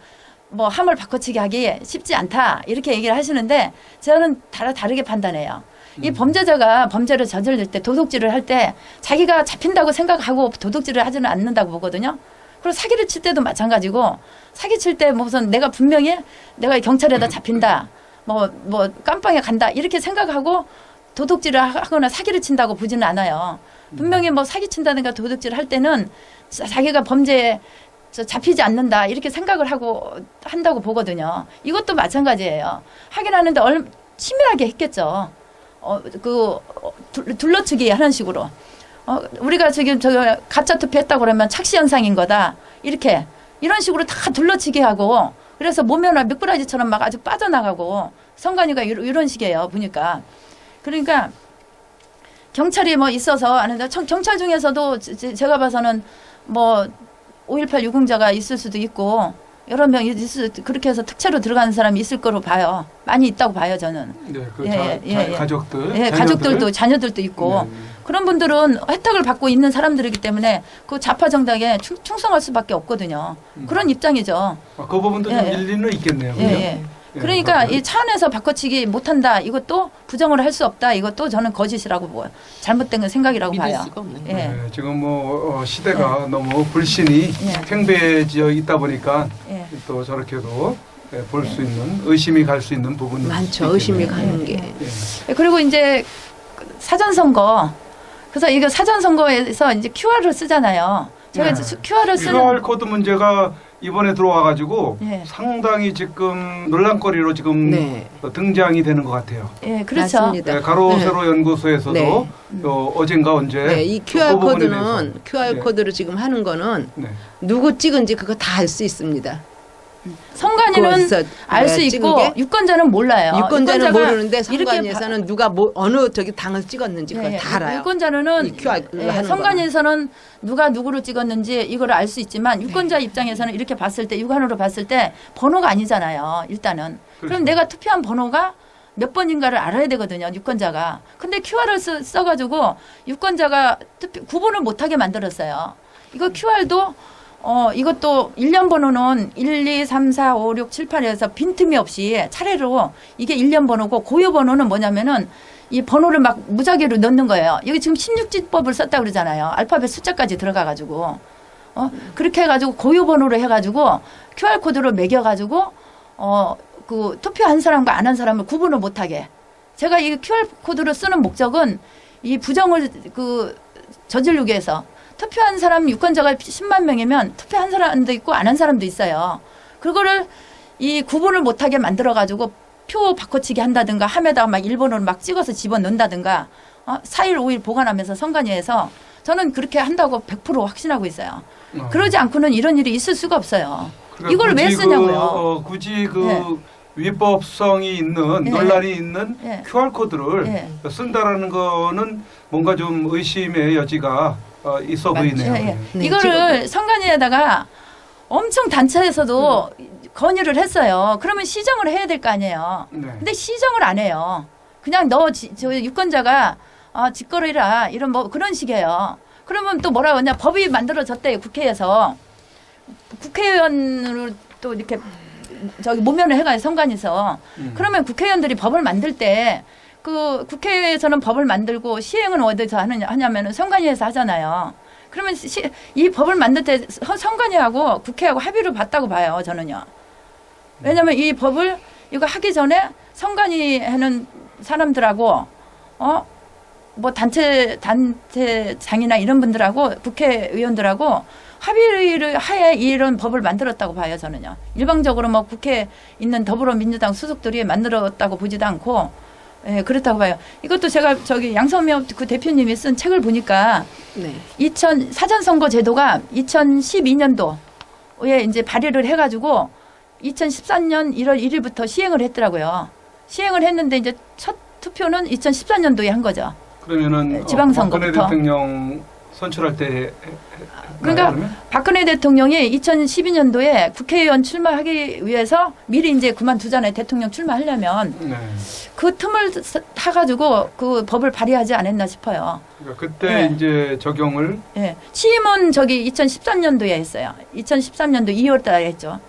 뭐 함을 바꿔치기 하기 쉽지 않다. 이렇게 얘기를 하시는데 저는 다르게 판단해요. 이 범죄자가 범죄를 저지를 때 도둑질을 할 때 자기가 잡힌다고 생각하고 도둑질을 하지는 않는다고 보거든요. 그리고 사기를 칠 때도 마찬가지고 사기 칠 때 무슨 내가 분명히 내가 경찰에다 잡힌다. 뭐 깜빵에 간다. 이렇게 생각하고 도둑질을 하거나 사기를 친다고 보지는 않아요. 분명히 뭐 사기 친다든가 도둑질을 할 때는 자기가 범죄에 잡히지 않는다. 이렇게 생각을 한다고 보거든요. 이것도 마찬가지예요. 하긴 하는데 치밀하게 했겠죠. 둘러치기 하는 식으로. 우리가 지금 가짜 투표했다고 그러면 착시 현상인 거다. 이런 식으로 다 둘러치기 하고 그래서 모면화 미꾸라지처럼 막 아주 빠져나가고 선관위가 이런 식이에요. 보니까. 그러니까 경찰이 뭐 있어서 아는데 경찰 중에서도 제가 봐서는 뭐 5.18 유공자가 있을 수도 있고 여러 명 그렇게 해서 특채로 들어가는 사람이 있을 거로 봐요. 많이 있다고 봐요, 저는. 네, 가족들. 예, 가족들도 자녀들도 있고. 네. 그런 분들은 혜택을 받고 있는 사람들이기 때문에 그 좌파 정당에 충성할 수밖에 없거든요. 그런 입장이죠. 그 부분도 좀 일리는 있겠네요. 예. 그러니까 이 차 안에서 바꿔치기 못한다. 이것도 부정을 할 수 없다. 이것도 저는 거짓이라고 보여요. 잘못된 생각이라고 믿을 봐요. 수가 없는 예. 네, 지금 뭐 시대가 너무 불신이 팽배해져 있다 보니까 또 저렇게도 볼 수 있는 의심이 갈 수 있는 부분이 많죠. 의심이 가는 게. 그리고 이제 사전선거. 그래서 이거 사전선거에서 이제 QR을 쓰잖아요. 제가 QR을 쓰는 QR 코드 문제가 이번에 들어와가지고 네. 상당히 지금 논란거리로 지금 등장이 되는 것 같아요. 예, 그렇죠. 맞습니다. 네, 가로세로 연구소에서도 네. 어젠가 언제 네, 이 QR 코드는 QR 코드로 지금 하는 거는 누구 찍은지 그거 다 알 수 있습니다. 선관위는 알 수 있고 유권자는 몰라요. 유권자는 모르는데 선관위에서는 누가 어느 당을 찍었는지 그걸 다 알아요. 유권자는 QR로 선관위에서는 누가 누구를 찍었는지 이걸 알 수 있지만 유권자 입장에서는 이렇게 봤을 때 육안으로 봤을 때 번호가 아니잖아요. 일단은. 그럼 내가 투표한 번호가 몇 번인가를 알아야 되거든요. 유권자가. 근데 QR을 써가지고 유권자가 구분을 못하게 만들었어요. 이거 QR도 이것도 1년 번호는 1, 2, 3, 4, 5, 6, 7, 8에서 빈틈이 없이 차례로 이게 1년 번호고 고유 번호는 뭐냐면은 이 번호를 막 무작위로 넣는 거예요. 여기 지금 16지법을 썼다고 그러잖아요. 알파벳 숫자까지 들어가가지고. 그렇게 해가지고 고유 번호로 해가지고 QR코드로 매겨가지고 그 투표한 사람과 안 한 사람을 구분을 못하게. 제가 이 QR코드로 쓰는 목적은 이 부정을 저지르기 위해서 투표한 사람 유권자가 10만 명이면 투표한 사람도 있고 안 한 사람도 있어요. 그거를 이 구분을 못하게 만들어가지고 표 바꿔치기 한다든가 함에다가 막 일본어를 막 찍어서 집어넣는다든가 4일 5일 보관하면서 선관위에서 저는 그렇게 한다고 100% 확신하고 있어요. 그러지 않고는 이런 일이 있을 수가 없어요. 그러니까 이걸 왜 쓰냐고요. 굳이 위법성이 있는 예. 논란이 있는 예. QR 코드를 예. 쓴다라는 거는 뭔가 좀 의심의 여지가 있어 보이네요. 예, 예. 네, 이거를 선관위에다가 엄청 단체에서도 건의를 했어요. 그러면 시정을 해야 될 거 아니에요. 네. 근데 시정을 안 해요. 그냥 저 유권자가 직거래라 이런 뭐 그런 식이에요. 그러면 또 뭐라고 하냐 법이 만들어졌대요 국회에서. 국회의원으로 또 이렇게 저기 모면을 해가지고 선관위에서. 그러면 국회의원들이 법을 만들 때 그 국회에서는 법을 만들고 시행은 어디서 하냐면은 선관위에서 하잖아요. 그러면 이 법을 만들 때 선관위하고 국회하고 합의를 봤다고 봐요, 저는요. 왜냐면 이 법을 이거 하기 전에 선관위 하는 사람들하고 뭐 단체장이나 이런 분들하고 국회의원들하고 합의를 하에 이런 법을 만들었다고 봐요, 저는요. 일방적으로 뭐 국회에 있는 더불어민주당 수석들이 만들었다고 보지도 않고, 예, 그렇다고 봐요. 이것도 제가 저기 양선미업 그 대표님이 쓴 책을 보니까 네. 사전선거 제도가 2012년도에 이제 발의를 해가지고 2014년 1월 1일부터 시행을 했더라고요. 시행을 했는데 이제 첫 투표는 2014년도에 한 거죠. 그러면은 지방선거부터. 박근혜 대통령 선출할 때 그러니까 그러면? 박근혜 대통령이 2012년도에 국회의원 출마하기 위해서 미리 이제 그만두잖아요. 대통령 출마하려면 네. 그 틈을 타가지고 그 법을 발의하지 않았나 싶어요. 그러니까 그때 네. 이제 적용을 예. 취임은 저기 2013년도에 했어요. 2013년도 2월 달에 했죠.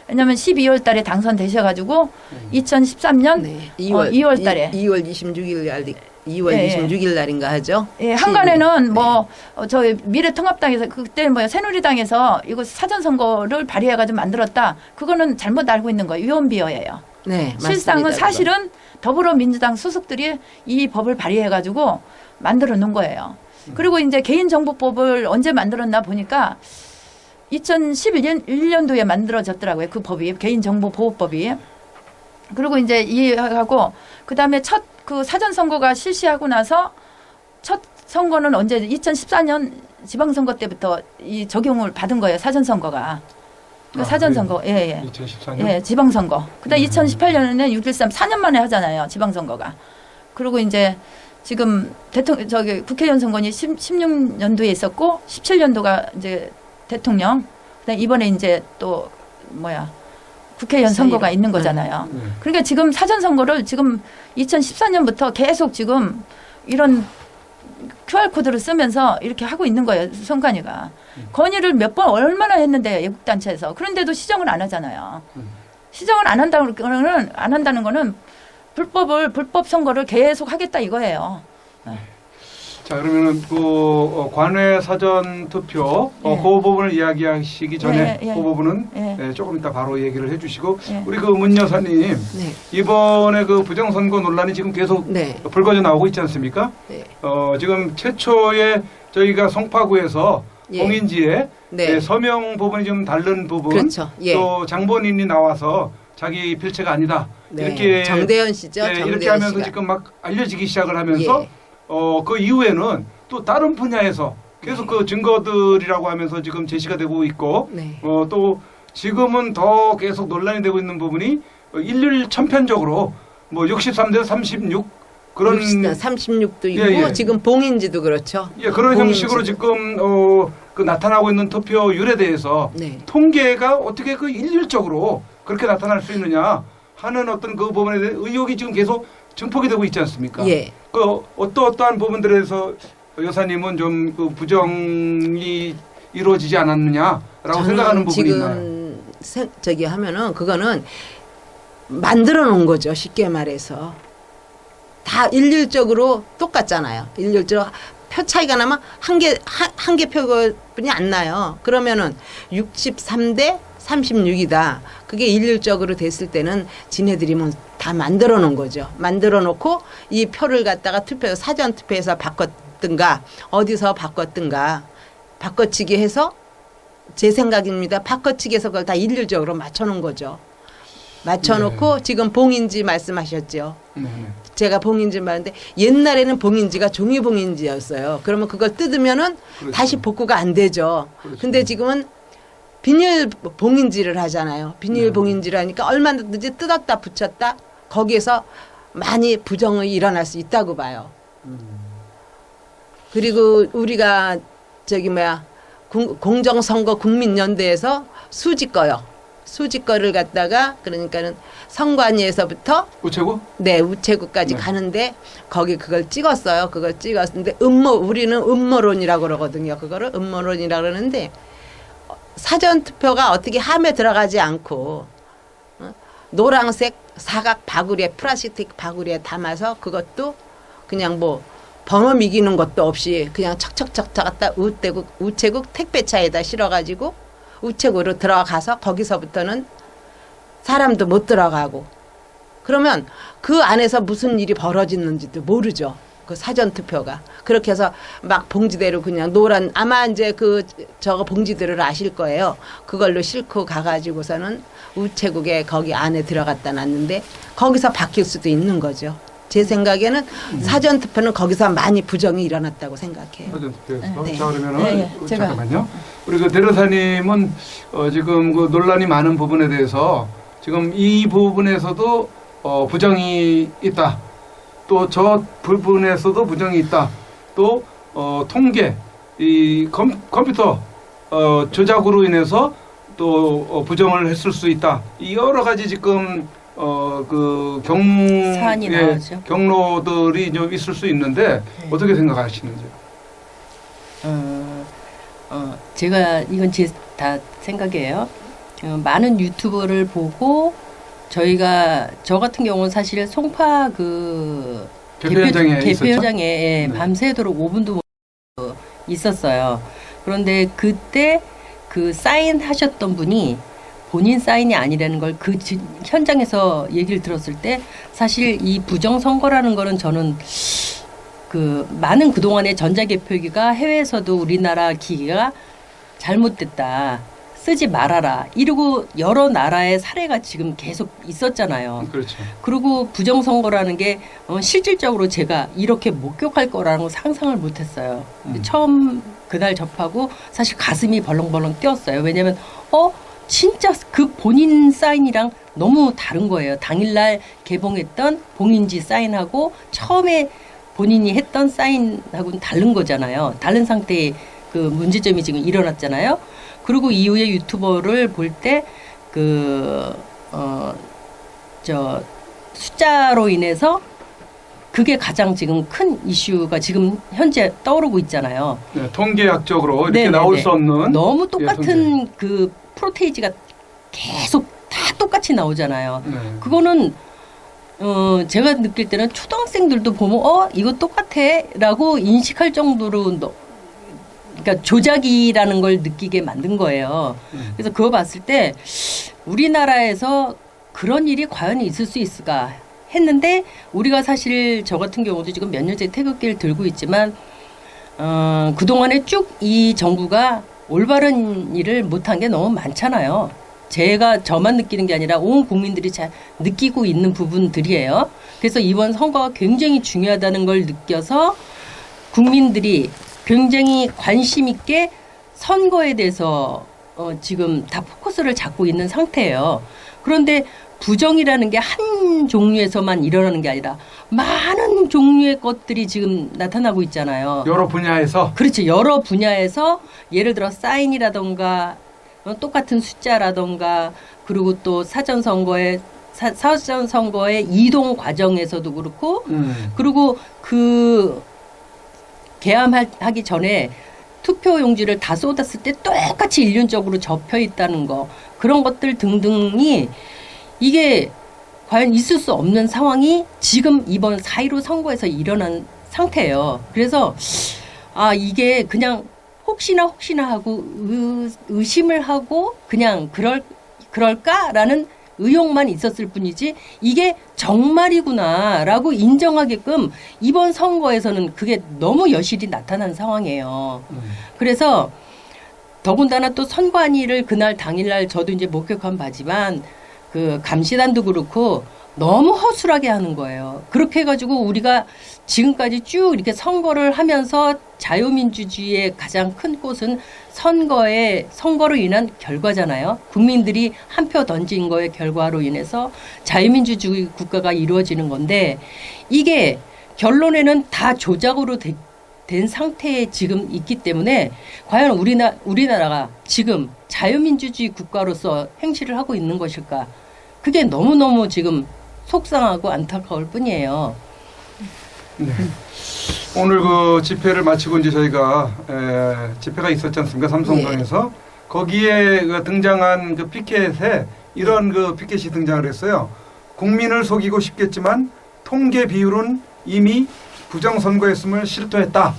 왜냐면 12월 달에 당선되셔가지고 2013년 네. 2월 달에. 2월 26일 날 2월 예, 26일 날인가 하죠. 예, 한간에는 네. 뭐 저희 미래통합당에서 그때 뭐 새누리당에서 이거 사전선거를 발의해가지고 만들었다. 그거는 잘못 알고 있는 거예요. 위헌비어예요. 네, 실상은 맞습니다. 사실은 더불어민주당 수석들이 이 법을 발의해가지고 만들어 놓은 거예요. 그리고 이제 개인정보법을 언제 만들었나 보니까 2011년도에 만들어졌더라고요. 그 법이 개인정보보호법이. 그리고 이제 이하고 그다음에 첫 그 사전선거가 실시하고 나서 첫 선거는 언제 2014년 지방선거 때부터 이 적용을 받은 거예요. 사전선거가. 그 사전선거. 예, 예. 2014년. 예, 지방선거. 그다음 2018년에는 6.13 4년 만에 하잖아요. 지방선거가. 그리고 이제 지금 국회의원 선거는 16년도에 있었고 17년도가 이제 대통령. 그다음 이번에 이제 또 국회의원 선거가 있는 거잖아요. 네. 그러니까 지금 사전선거를 지금 2014년부터 계속 지금 이런 QR코드를 쓰면서 이렇게 하고 있는 거예요. 선관위가. 건의를 몇 번 얼마나 했는데 애국단체에서. 그런데도 시정을 안 하잖아요. 시정을 안 한다는 거는 불법 선거를 계속 하겠다 이거예요. 자, 그러면은 그 관외 사전 투표 예. 그 부분을 이야기하시기 전에 예, 예. 그 부분은 예. 조금 이따 바로 얘기를 해주시고 예. 우리 그 문 여사님 네. 이번에 그 부정선거 논란이 지금 계속 네. 불거져 나오고 있지 않습니까? 네. 지금 최초에 저희가 송파구에서 예. 공인지에 네. 서명 부분이 좀 다른 부분 그렇죠. 예. 또 장본인이 나와서 자기 필체가 아니다 네. 이렇게 정대현 씨죠. 이렇게 정대현 하면서 씨가. 지금 막 알려지기 시작을 하면서 예. 그 이후에는 또 다른 분야에서 계속 그 증거들이라고 하면서 지금 제시가 되고 있고 네. 또 지금은 더 계속 논란이 되고 있는 부분이 일일 천편적으로 뭐 63대 36 그런 36도 있고 예, 예. 지금 봉인지도 그렇죠. 그런 봉인지. 형식으로 지금 그 나타나고 있는 투표율에 대해서 네. 통계가 어떻게 그 일률적으로 그렇게 나타날 수 있느냐 하는 어떤 그 부분에 대해 의혹이 지금 계속 증폭이 되고 있지 않습니까? 예. 그 어떠한 부분들에서 여사님은 좀 그 부정이 이루어지지 않았느냐라고 생각하는 부분이 있나요? 지금 저기 하면은 그거는 만들어 놓은 거죠. 쉽게 말해서 다 일률적으로 똑같잖아요. 일률적으로 표 차이가 나면 한 개 표뿐이 안 나요. 그러면은 63대 36이다. 그게 일률적으로 됐을 때는 지네들이 뭐 다 만들어 놓은 거죠. 만들어 놓고 이 표를 갖다가 사전 투표에서 바꿨든가 어디서 바꿨든가 바꿔치기 해서 제 생각입니다. 바꿔치기해서 그걸 다 일률적으로 맞춰 놓은 거죠. 맞춰 놓고 지금 봉인지 말씀하셨죠. 네. 제가 봉인지 말하는데 옛날에는 봉인지가 종이 봉인지였어요. 그러면 그걸 뜯으면은 그렇죠. 다시 복구가 안 되죠. 그렇죠. 근데 지금은 비닐 봉인지를 하잖아요. 비닐 봉인지를 하니까 얼마든지 뜯었다 붙였다 거기에서 많이 부정이 일어날 수 있다고 봐요. 그리고 우리가 저기 뭐야 공정선거 국민연대에서 수지거요. 수지거를 갖다가 그러니까는 선관위에서부터 우체국? 네 우체국까지 네. 가는데 거기 그걸 찍었어요. 그걸 찍었는데 우리는 음모론이라고 그러거든요. 그거를 음모론이라고 그러는데 사전 투표가 어떻게 함에 들어가지 않고 노란색 사각 바구리에 플라스틱 바구리에 담아서 그것도 그냥 뭐 번호 이기는 것도 없이 그냥 척척척 갖다 우체국 택배차에다 실어가지고 우체국으로 들어가서 거기서부터는 사람도 못 들어가고 그러면 그 안에서 무슨 일이 벌어지는지도 모르죠. 그 사전 투표가 그렇게 해서 막 봉지대로 그냥 노란 아마 이제 그 저거 봉지대를 아실 거예요. 그걸로 싣고 가가지고서는 우체국에 거기 안에 들어갔다 놨는데 거기서 바뀔 수도 있는 거죠. 제 생각에는 사전 투표는 거기서 많이 부정이 일어났다고 생각해요. 사전 투표에서. 네. 자 그러면은 네, 제가- 잠깐만요. 우리 그 대로사님은 지금 그 논란이 많은 부분에 대해서 지금 이 부분에서도 부정이 있다. 또 저 부분에서도 부정이 있다. 또 통계 이 컴퓨터 조작으로 인해서 또 부정을 했을 수 있다. 이 여러 가지 지금 그 사안이 예, 나오죠. 경로들이 좀 있을 수 있는데 어떻게 생각하시는지요? 제가 이건 제 다 생각이에요. 많은 유튜버를 보고 저 같은 경우는 사실 송파 그 개표 현장에 개표 있었죠? 현장에 예, 네. 밤새도록 5분도 못 있었어요. 그런데 그때 그 사인 하셨던 분이 본인 사인이 아니라는 걸 그 현장에서 얘기를 들었을 때 사실 이 부정선거라는 거는 저는 그 많은 그동안의 전자개표기가 해외에서도 우리나라 기기가 잘못됐다. 쓰지 말아라. 이러고 여러 나라의 사례가 지금 계속 있었잖아요. 그렇죠. 그리고 부정선거라는 게 실질적으로 제가 이렇게 목격할 거라는 거 상상을 못했어요. 처음 그날 접하고 사실 가슴이 벌렁벌렁 뛰었어요. 왜냐하면 진짜 그 본인 사인이랑 너무 다른 거예요. 당일날 개봉했던 봉인지 사인하고 처음에 본인이 했던 사인하고는 다른 거잖아요. 다른 상태의 그 문제점이 지금 일어났잖아요. 그리고 이후에 유튜버를 볼 때 숫자로 인해서 그게 가장 지금 큰 이슈가 지금 현재 떠오르고 있잖아요. 네, 통계학적으로 이렇게 네네네. 나올 수 없는 너무 통계. 똑같은 그 프로테이지가 계속 다 똑같이 나오잖아요. 네. 그거는 제가 느낄 때는 초등학생들도 보면 이거 똑같아라고 인식할 정도로 그러니까 조작이라는 걸 느끼게 만든 거예요. 그래서 그거 봤을 때 우리나라에서 그런 일이 과연 있을 수 있을까 했는데 우리가 사실 저 같은 경우도 지금 몇 년째 태극기를 들고 있지만 그동안에 쭉 이 정부가 올바른 일을 못한 게 너무 많잖아요. 제가 저만 느끼는 게 아니라 온 국민들이 잘 느끼고 있는 부분들이에요. 그래서 이번 선거가 굉장히 중요하다는 걸 느껴서 국민들이 굉장히 관심 있게 선거에 대해서 지금 다 포커스를 잡고 있는 상태예요. 그런데 부정이라는 게 한 종류에서만 일어나는 게 아니라 많은 종류의 것들이 지금 나타나고 있잖아요. 여러 분야에서 그렇죠. 여러 분야에서 예를 들어 사인이라던가 똑같은 숫자라던가 그리고 또 사전선거의 이동 과정에서도 그렇고 그리고 그 개함하기 전에 투표 용지를 다 쏟았을 때 똑같이 일륜적으로 접혀 있다는 거 그런 것들 등등이 이게 과연 있을 수 없는 상황이 지금 이번 4.15 선거에서 일어난 상태예요. 그래서 이게 그냥 혹시나 하고 의심을 하고 그냥 그럴까라는 의혹만 있었을 뿐이지 이게 정말이구나라고 인정하게끔 이번 선거에서는 그게 너무 여실히 나타난 상황이에요. 그래서 더군다나 또 선관위를 그날 당일날 저도 이제 목격한 바지만 그 감시단도 그렇고 너무 허술하게 하는 거예요. 그렇게 해가지고 우리가 지금까지 쭉 이렇게 선거를 하면서 자유민주주의의 가장 큰 꽃은 선거로 인한 결과잖아요. 국민들이 한 표 던진 거의 결과로 인해서 자유민주주의 국가가 이루어지는 건데 이게 결론에는 다 조작으로 된 상태에 지금 있기 때문에 과연 우리나라가 지금 자유민주주의 국가로서 행실을 하고 있는 것일까? 그게 너무너무 지금 속상하고 안타까울 뿐이에요. 네. 오늘 그 집회를 마치고 이제 저희가 집회가 있었지 않습니까? 삼성동에서 거기에 그 등장한 그 피켓에 이런 그 피켓이 등장을 했어요. 국민을 속이고 싶겠지만 통계 비율은 이미 부정선거였음을 실토했다.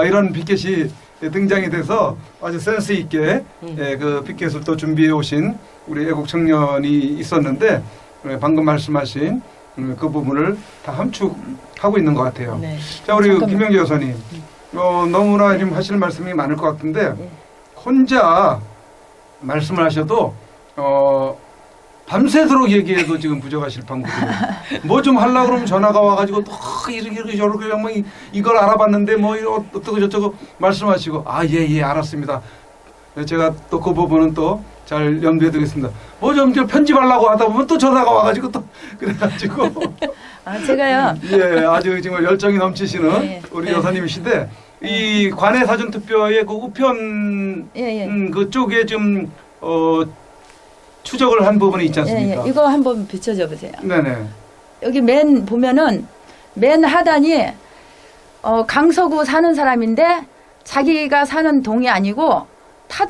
이런 피켓이 등장이 돼서 아주 센스 있게 그 피켓을 또 준비해 오신 우리 애국 청년이 있었는데 방금 말씀하신 그 부분을 다 함축하고 있는 것 같아요. 네. 자, 우리 잠깐만. 김영재 여사님, 너무나 지금 하실 말씀이 많을 것 같은데 혼자 말씀을 하셔도 밤새도록 얘기해도 지금 부족하실 방법이에요. 뭐 좀 하려고 그러면 전화가 와가지고 이렇게 저렇게 정말 이걸 알아봤는데 뭐 어떻고 저쩌고 말씀하시고 예 알았습니다. 제가 또 그 부분은 또 잘 염두에 두겠습니다. 뭐 좀 편집하려고 하다 보면 또 전화가 와가지고 또 그래가지고 제가요. 예, 아주 정말 열정이 넘치시는 네. 우리 네. 여사님이신데 이 관내 사전 투표의 그 우편 그쪽에 좀 추적을 한 부분이 있지 않습니까? 이거 한번 비춰줘 보세요. 네네. 여기 보면은 맨 하단이 강서구 사는 사람인데 자기가 사는 동이 아니고 타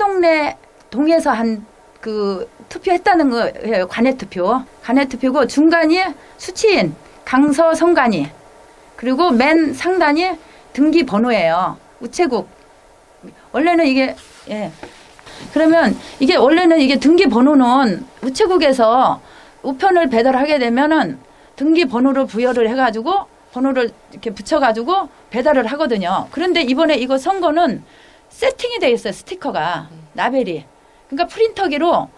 동에서 한 그 투표했다는 거예요. 관내 투표고 중간이 수치인 강서 선관위 그리고 맨 상단이 등기 번호예요. 우체국. 원래는 이게 그러면 이게 원래는 이게 등기 번호는 우체국에서 우편을 배달하게 되면은 등기 번호를 부여를 해가지고 번호를 이렇게 붙여가지고 배달을 하거든요. 그런데 이번에 이거 선거는 세팅이 돼 있어요. 스티커가 라벨이. 그러니까 프린터기로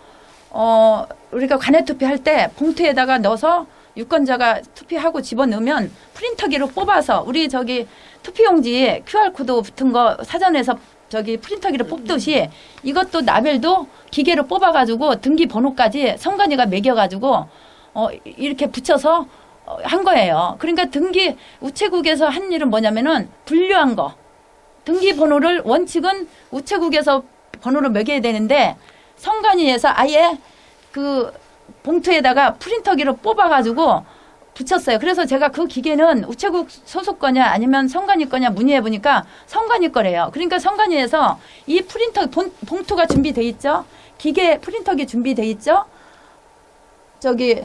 우리가 관내 투표할 때 봉투에다가 넣어서 유권자가 투표하고 집어넣으면 프린터기로 뽑아서 우리 저기 투표용지 QR 코드 붙은 거 사전에서 저기 프린터기로 뽑듯이 이것도 라벨도 기계로 뽑아가지고 등기 번호까지 선관위가 매겨가지고 이렇게 붙여서 한 거예요. 그러니까 등기 우체국에서 한 일은 뭐냐면은 분류한 거. 등기 번호를 원칙은 우체국에서 번호를 매겨야 되는데 선관위에서 아예 그 봉투에다가 프린터기로 뽑아가지고 붙였어요. 그래서 제가 그 기계는 우체국 소속 거냐 아니면 선관위 거냐 문의해 보니까 선관위 거래요. 그러니까 선관위에서 이 프린터 봉투가 준비돼 있죠. 기계 프린터기 준비돼 있죠. 저기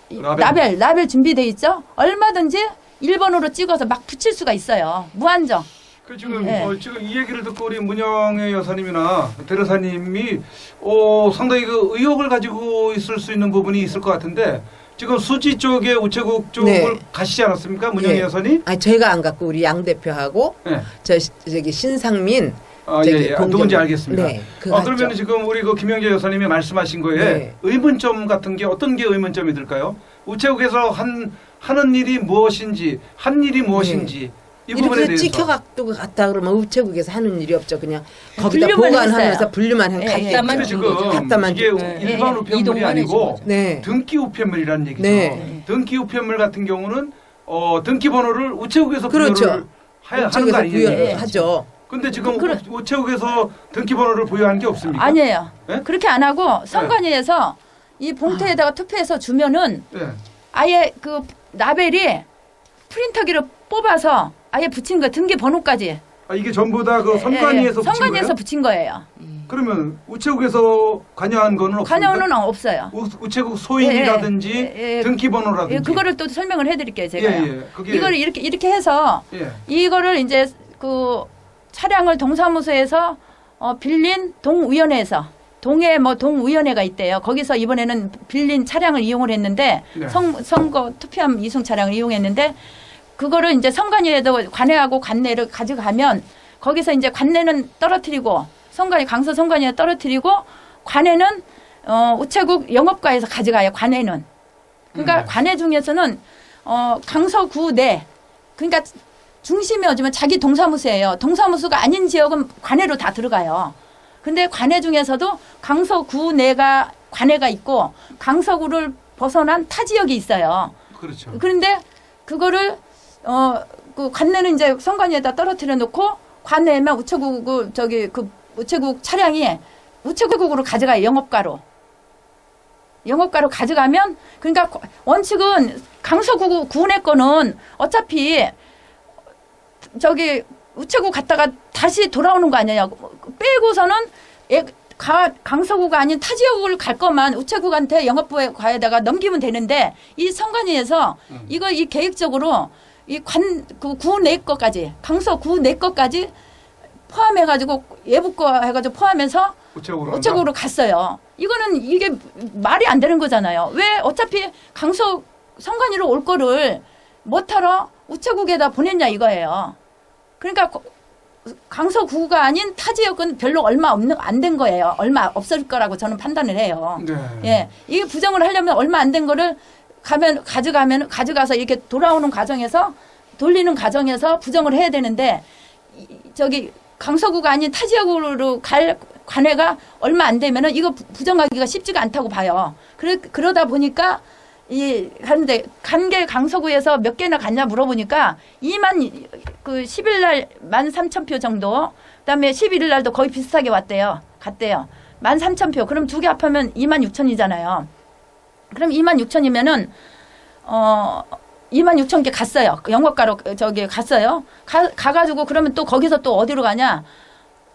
라벨 준비돼 있죠. 얼마든지 1번으로 찍어서 막 붙일 수가 있어요. 무한정. 그 지금 지금 이 얘기를 듣고 우리 문영애 여사님이나 대려사님이 상당히 그 의혹을 가지고 있을 수 있는 부분이 있을 것 같은데 지금 수지 쪽에 우체국 쪽을 가시지 않았습니까, 문영애 여사님? 제가 안 갔고 우리 양 대표하고 저기 신상민 누군지 알겠습니다. 네, 그러면 지금 우리 그 김영재 여사님이 말씀하신 거에 의문점 같은 게 어떤 게 의문점이 들까요? 우체국에서 하는 일이 무엇인지 한 일이 무엇인지 이 부분에 이렇게 대해서 찍혀갖고 갔다 그러면 우체국에서 하는 일이 없죠. 그냥 거기다 분류만 보관하면서 했어요. 분류만 한 갖다만 근데 준 지금 거죠. 갖다만 이게 준 거죠. 일반 우편물이 아니고 등기 우편물이라는 얘기죠. 네. 등기 우편물 같은 경우는 등기 번호를 우체국에서 그렇죠. 부여를 하는 거 우체국에서 아니에요? 부여를 하죠. 근데 지금 우체국에서 등기 번호를 부여한 게 없습니까? 아니에요. 네? 그렇게 안 하고 선관위에서 이 봉투에다가 투표해서 주면은 네. 아예 그 라벨이 프린터기로 뽑아서 아예 붙인 거 등기 번호까지. 이게 전부 다 그 선관위에서 붙인 선관위에서 거예요? 붙인 거예요. 그러면 우체국에서 관여한 거는 없습니까? 관여는 없어요. 우체국 소인이라든지 등기 번호라든지 그거를 또 설명을 해드릴게요, 제가. 그게 이거를 이렇게 해서 예. 이거를 이제 그 차량을 동사무소에서 빌린 동위원회에서 동에 동위원회가 있대요. 거기서 이번에는 빌린 차량을 이용을 했는데 선거 투표함 이송 차량을 이용했는데 그거를 이제 선관위에도 관내하고 관내를 가져가면 거기서 이제 관내는 떨어뜨리고 강서 선관위에 떨어뜨리고 관내는 우체국 영업과에서 가져가요. 관내는. 그러니까 관내 중에서는 강서구 내 그러니까 중심이 어지면 자기 동사무소예요. 동사무소가 아닌 지역은 관내로 다 들어가요. 근데 관내 중에서도 강서구 내가 관내가 있고 강서구를 벗어난 타 지역이 있어요. 그렇죠. 그런데 그거를 그 관내는 이제 선관위에다 떨어뜨려 놓고 관내면 우체국 그 우체국 차량이 우체국으로 가져가요. 영업가로 가져가면 그러니까 원칙은 강서구 구내 거는 어차피 저기 우체국 갔다가 다시 돌아오는 거 아니에요. 빼고서는 강서구가 아닌 타 지역을 갈 것만 우체국한테 영업부에 과에다가 넘기면 되는데 이 선관위에서 이거 이 계획적으로 그 구 내 것까지 강서구 내 것까지 포함해가지고 예부 거 해가지고 포함해서 우체국으로 갔어요. 이거는 이게 말이 안 되는 거잖아요. 왜 어차피 선관위로 올 거를 못하러 우체국에다 보냈냐 이거예요. 그러니까 강서구가 아닌 타 지역은 별로 얼마 안 된 거예요. 얼마 없을 거라고 저는 판단을 해요. 네. 예, 이게 부정을 하려면 얼마 안 된 거를 가져가서 이렇게 돌리는 과정에서 부정을 해야 되는데 저기 강서구가 아닌 타 지역으로 갈 관해가 얼마 안 되면은 이거 부정하기가 쉽지가 않다고 봐요. 그러다 보니까 하는데 간게 강서구에서 몇 개나 갔냐 물어보니까 10일 날 13,000표 정도, 그다음에 11일 날도 거의 비슷하게 갔대요. 13,000표. 그럼 두 개 합하면 26,000이잖아요. 그럼 26,000이면은 26,000개 갔어요. 영업가로 저기 갔어요. 가가지고 그러면 또 거기서 또 어디로 가냐?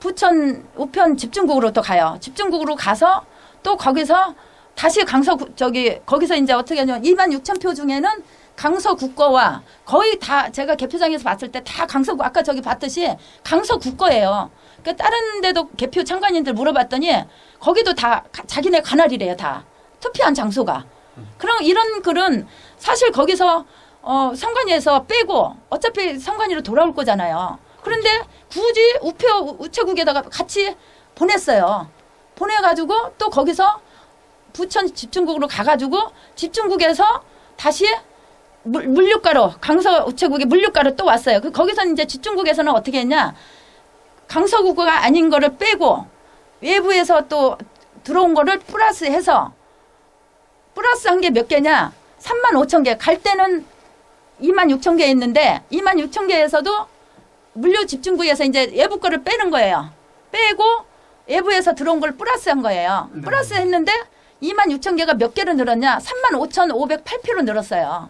부천 우편 집중국으로 또 가요. 집중국으로 가서 또 거기서 다시 거기서 이제 어떻게 하냐면 26,000표 중에는 강서구 거와 거의 다 제가 개표장에서 봤을 때 다 강서구 아까 저기 봤듯이 강서구 거예요. 그러니까 다른 데도 개표 참관인들 물어봤더니 거기도 다 자기네 관할이래요. 다 투표한 장소가. 그럼 이런 글은 사실 거기서 선관위에서 빼고 어차피 선관위로 돌아올 거잖아요. 그런데 굳이 우체국에다가 같이 보냈어요. 보내가지고 또 거기서 부천 집중국으로 가가지고 집중국에서 다시 물류가로 강서 우체국에 물류가로 또 왔어요. 거기서는 이제 집중국에서는 어떻게 했냐? 강서구가 아닌 거를 빼고 외부에서 또 들어온 거를 플러스해서 플러스한 게 몇 개냐? 35,000개. 갈 때는 26,000개 있는데 26,000개에서도 물류 집중부에서 이제 외부 거를 빼는 거예요. 빼고 외부에서 들어온 걸 플러스한 거예요. 네. 플러스 했는데 26,000개가 몇 개로 늘었냐? 35,508표로 늘었어요.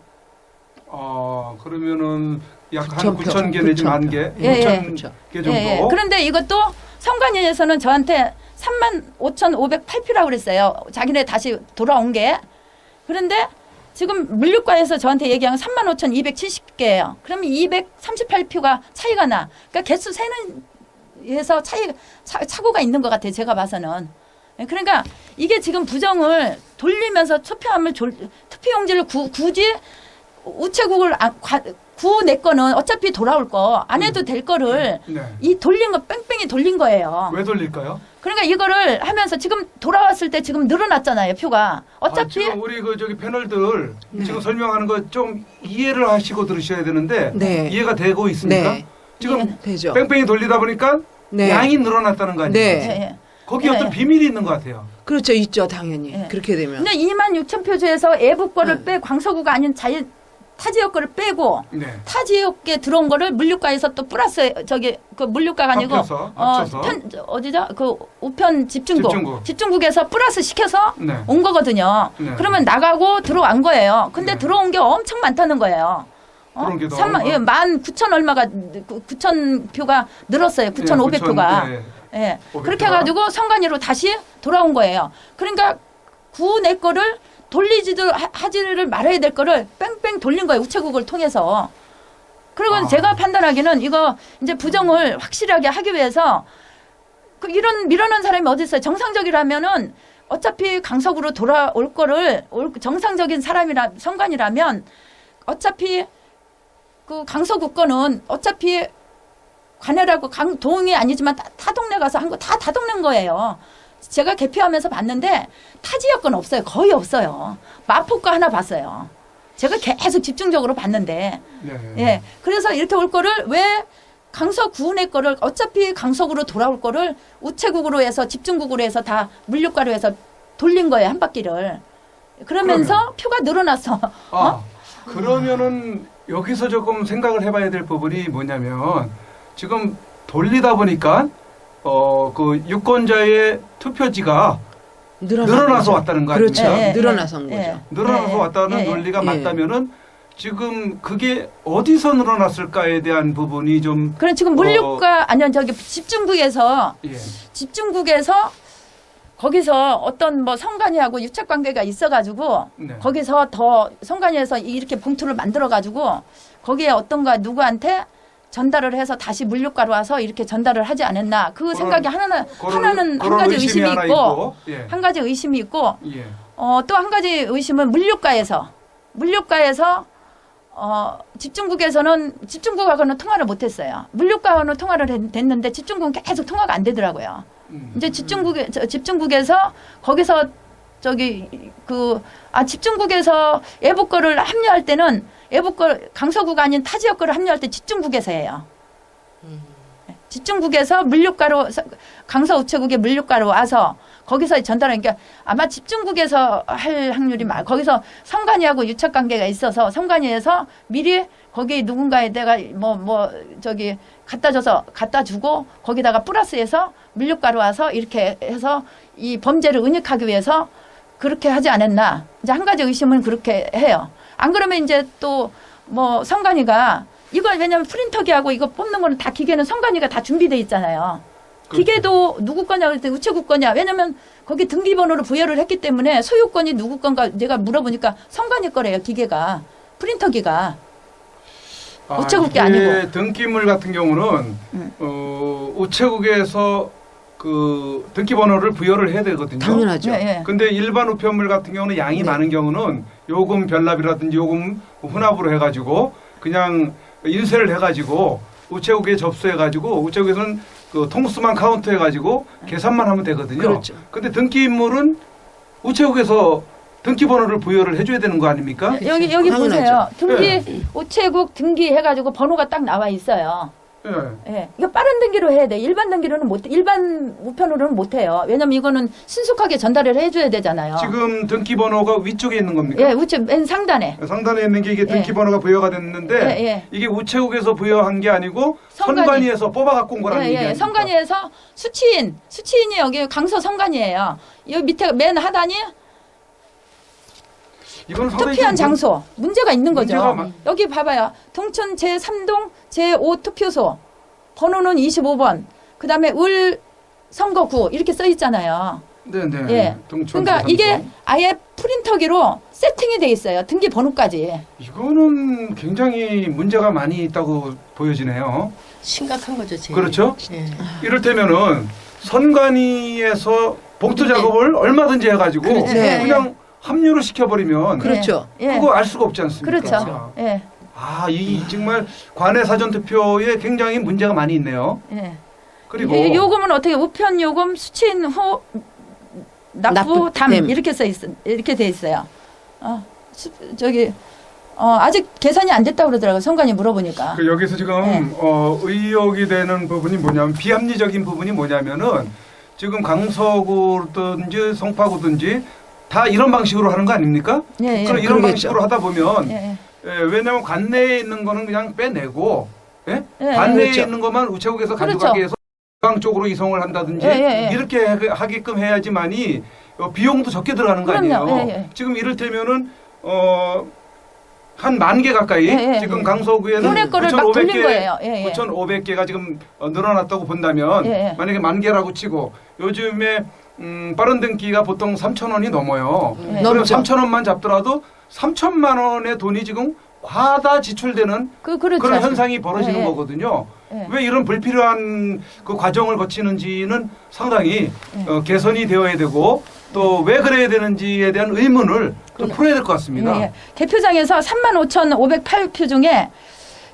그러면은 약 한 9,000표. 9,000개 내지 10,000개, 예, 6,000개 정도. 예. 그런데 이것도 선관위에서는 저한테 35,508표라고 그랬어요. 자기네 다시 돌아온 게. 그런데 지금 물류과에서 저한테 얘기한 35,270개예요. 그러면 238표가 차이가 나. 그러니까 개수 세는 에서 착오가 있는 것 같아요. 제가 봐서는. 그러니까 이게 지금 부정을 돌리면서 투표용지를 굳이 우체국을 구 내 거는 어차피 돌아올 거 안 해도 될 거를 네. 이 돌린 거 뺑뺑이 돌린 거예요. 왜 돌릴까요? 그러니까 이거를 하면서 지금 돌아왔을 때 지금 늘어났잖아요. 표가. 어차피 지금 우리 저기 패널들 지금 설명하는 거 좀 이해를 하시고 들으셔야 되는데 네. 이해가 되고 있습니까? 네. 지금 되죠. 뺑뺑이 돌리다 보니까 네. 양이 늘어났다는 거 아니에요? 네. 예, 예. 거기 네. 어떤 비밀이 있는 것 같아요. 그렇죠. 있죠. 당연히. 네. 그렇게 되면. 근데 26,000표 중에서 애부 거를 광서구가 아닌 타 지역 거를 빼고 네. 타 지역에 들어온 거를 물류과에서 또 플러스 그 물류과가 아니고 합쳐서. 어디죠? 그 우편 집중국에서 플러스 시켜서 네. 온 거거든요. 네. 그러면 나가고 들어온 거예요. 근데 네. 들어온 게 엄청 많다는 거예요. 들어온 게 더 19,000 얼마가 9,000표가 늘었어요. 9,500표가. 네. 예. 500 그렇게 표가. 해가지고 선관위로 다시 돌아온 거예요. 그러니까 구 내 거를 하지를 말아야 될 거를 뺑뺑 돌린 거예요. 우체국을 통해서. 그리고 제가 판단하기는 이거 이제 부정을 확실하게 하기 위해서 이런 밀어넣은 사람이 어디 있어요. 정상적이라면은 어차피 강서구로 돌아올 거를 정상적인 선관이라면 어차피 그 강서구 거는 어차피 관내라고 동이 아니지만 타 동네 가서 한 거 다 동네인 거예요. 제가 개표하면서 봤는데 타 지역은 없어요. 거의 없어요. 마포과 하나 봤어요. 제가 계속 집중적으로 봤는데 네. 예. 그래서 이렇게 올 거를 왜 강서구내 거를 어차피 강서구로 돌아올 거를 우체국으로 해서 집중국으로 해서 다 물류가로 해서 돌린 거예요. 한 바퀴를. 그러면서 표가 늘어났어. 아, 그러면은 여기서 조금 생각을 해봐야 될 부분이 뭐냐면 지금 돌리다 보니까 그 유권자의 투표지가 늘어나서 왔다는 거 그렇죠. 아닙니까? 예, 예, 늘어나서 온 예. 거죠. 늘어나서 예, 왔다는 예, 예. 논리가 예. 맞다면은 지금 그게 어디서 늘어났을까에 대한 부분이 좀 그래 지금 물류가 아니요 저기 집중국에서 예. 거기서 어떤 뭐 선관위하고 유착 관계가 있어가지고 네. 거기서 더 선관위에서 이렇게 봉투를 만들어가지고 거기에 어떤가 누구한테 전달을 해서 다시 물류가로 와서 이렇게 전달을 하지 않았나 그 생각이 하나는 한 가지 의심이 하나 있고 예. 한 가지 의심이 있고 예. 또 한 가지 의심은 물류가에서 집중국하고는 통화를 못했어요. 물류가하고는 통화를 됐는데 집중국은 계속 통화가 안 되더라고요. 이제 집중국에서 거기서 집중국에서 애북 거를 합류할 때는 강서구가 아닌 타 지역 거를 합류할 때 집중국에서 해요. 집중국에서 물류가로 강서 우체국의 물류가로 와서 거기서 전달하니까 아마 집중국에서 할 확률이 거기서 선관위하고 유착 관계가 있어서 선관위에서 미리 거기 누군가에다가 갖다 주고 거기다가 플러스해서 물류가로 와서 이렇게 해서 이 범죄를 은닉하기 위해서 그렇게 하지 않았나. 이제 한 가지 의심은 그렇게 해요. 안 그러면 이제 또 선관위가 이걸 왜냐면 프린터기하고 이거 뽑는 거는 다 기계는 선관위가 다 준비돼 있잖아요. 그렇죠. 기계도 누구 거냐 그럴 때 우체국 거냐. 왜냐면 거기 등기번호를 부여를 했기 때문에 소유권이 누구 건가 내가 물어보니까 선관위 거래요. 기계가. 프린터기가. 우체국 게 이게 아니고. 등기물 같은 경우는 우체국에서 그 등기번호를 부여를 해야 되거든요. 당연하죠. 예. 근데 일반 우편물 같은 경우는 양이 네. 많은 경우는 요금 변납이라든지 요금 혼합으로 해가지고 그냥 인쇄를 해가지고 우체국에 접수해가지고 우체국에서는 그 통수만 카운트해가지고 계산만 하면 되거든요. 그렇죠. 근데 등기물은 우체국에서 등기번호를 부여를 해줘야 되는 거 아닙니까? 여기 당연하죠. 보세요. 등기 우체국 등기해가지고 번호가 딱 나와 있어요. 예. 예, 이거 빠른 등기로 해야 돼. 일반 등기로는 일반 우편으로는 못 해요. 왜냐면 이거는 신속하게 전달을 해줘야 되잖아요. 지금 등기번호가 위쪽에 있는 겁니까? 예, 우체 맨 상단에. 상단에 있는 게 이게 등기번호가 부여가 됐는데 예. 이게 우체국에서 부여한 게 아니고 선관위에서 뽑아 갖고 온 거라는 얘기 아닙니까? 선관위에서 수치인이 여기 강서 선관위예요. 여기 밑에 맨 하단이 이건 상당히 투표한 좀 장소 문제가 있는 거죠. 문제가 여기 봐봐요. 동천 제3동 제5 투표소 번호는 25번. 그다음에 을 선거구 이렇게 써 있잖아요. 네네. 예. 동천 그러니까 제3동. 이게 아예 프린터기로 세팅이 돼 있어요. 등기 번호까지. 이거는 굉장히 문제가 많이 있다고 보여지네요. 심각한 거죠, 제일. 그렇죠? 예. 이를테면은 선관위에서 봉투 작업을 얼마든지 해가지고 그렇죠. 그냥 합류를 시켜버리면 그렇죠. 예. 그거 알 수가 없지 않습니까? 그렇죠. 예. 이 정말 관내 사전 투표에 굉장히 문제가 많이 있네요. 예. 그리고 요금은 어떻게 우편 요금 수취인 후 납부 담 납부, 이렇게 이렇게 돼 있어요. 아직 계산이 안 됐다고 그러더라고요. 선관위 물어보니까. 그 여기서 지금 네. 의혹이 되는 부분이 뭐냐면 비합리적인 부분이 뭐냐면은 지금 강서구든지 송파구든지 다 이런 방식으로 하는 거 아닙니까? 예, 예. 그럼 이런 그러겠죠. 방식으로 하다 보면 예, 왜냐하면 관내에 있는 거는 그냥 빼내고 예, 관내에 그렇죠. 있는 것만 우체국에서 그렇죠. 가져가게 해서 지방 쪽으로 이송을 한다든지 예. 이렇게 하게끔 해야지만이 비용도 적게 들어가는 거 그럼요. 아니에요. 예. 지금 이를테면은 한 10,000개 가까이 예. 지금 강서구에는 국내 거를 막 돌린 거예요. 예. 9,500개가 지금 늘어났다고 본다면 예. 만약에 10,000개라고 치고 요즘에 빠른 등기가 보통 3,000원이 넘어요. 예. 그럼 넘죠. 3,000원만 잡더라도 3,000만 원의 돈이 지금 과다 지출되는 그렇죠. 그런 현상이 벌어지는 예. 거거든요. 예. 왜 이런 불필요한 그 과정을 거치는지는 상당히 개선이 되어야 되고 또 왜 그래야 되는지에 대한 의문을 좀 풀어야 될 것 같습니다. 예. 개표장에서 35,508표 중에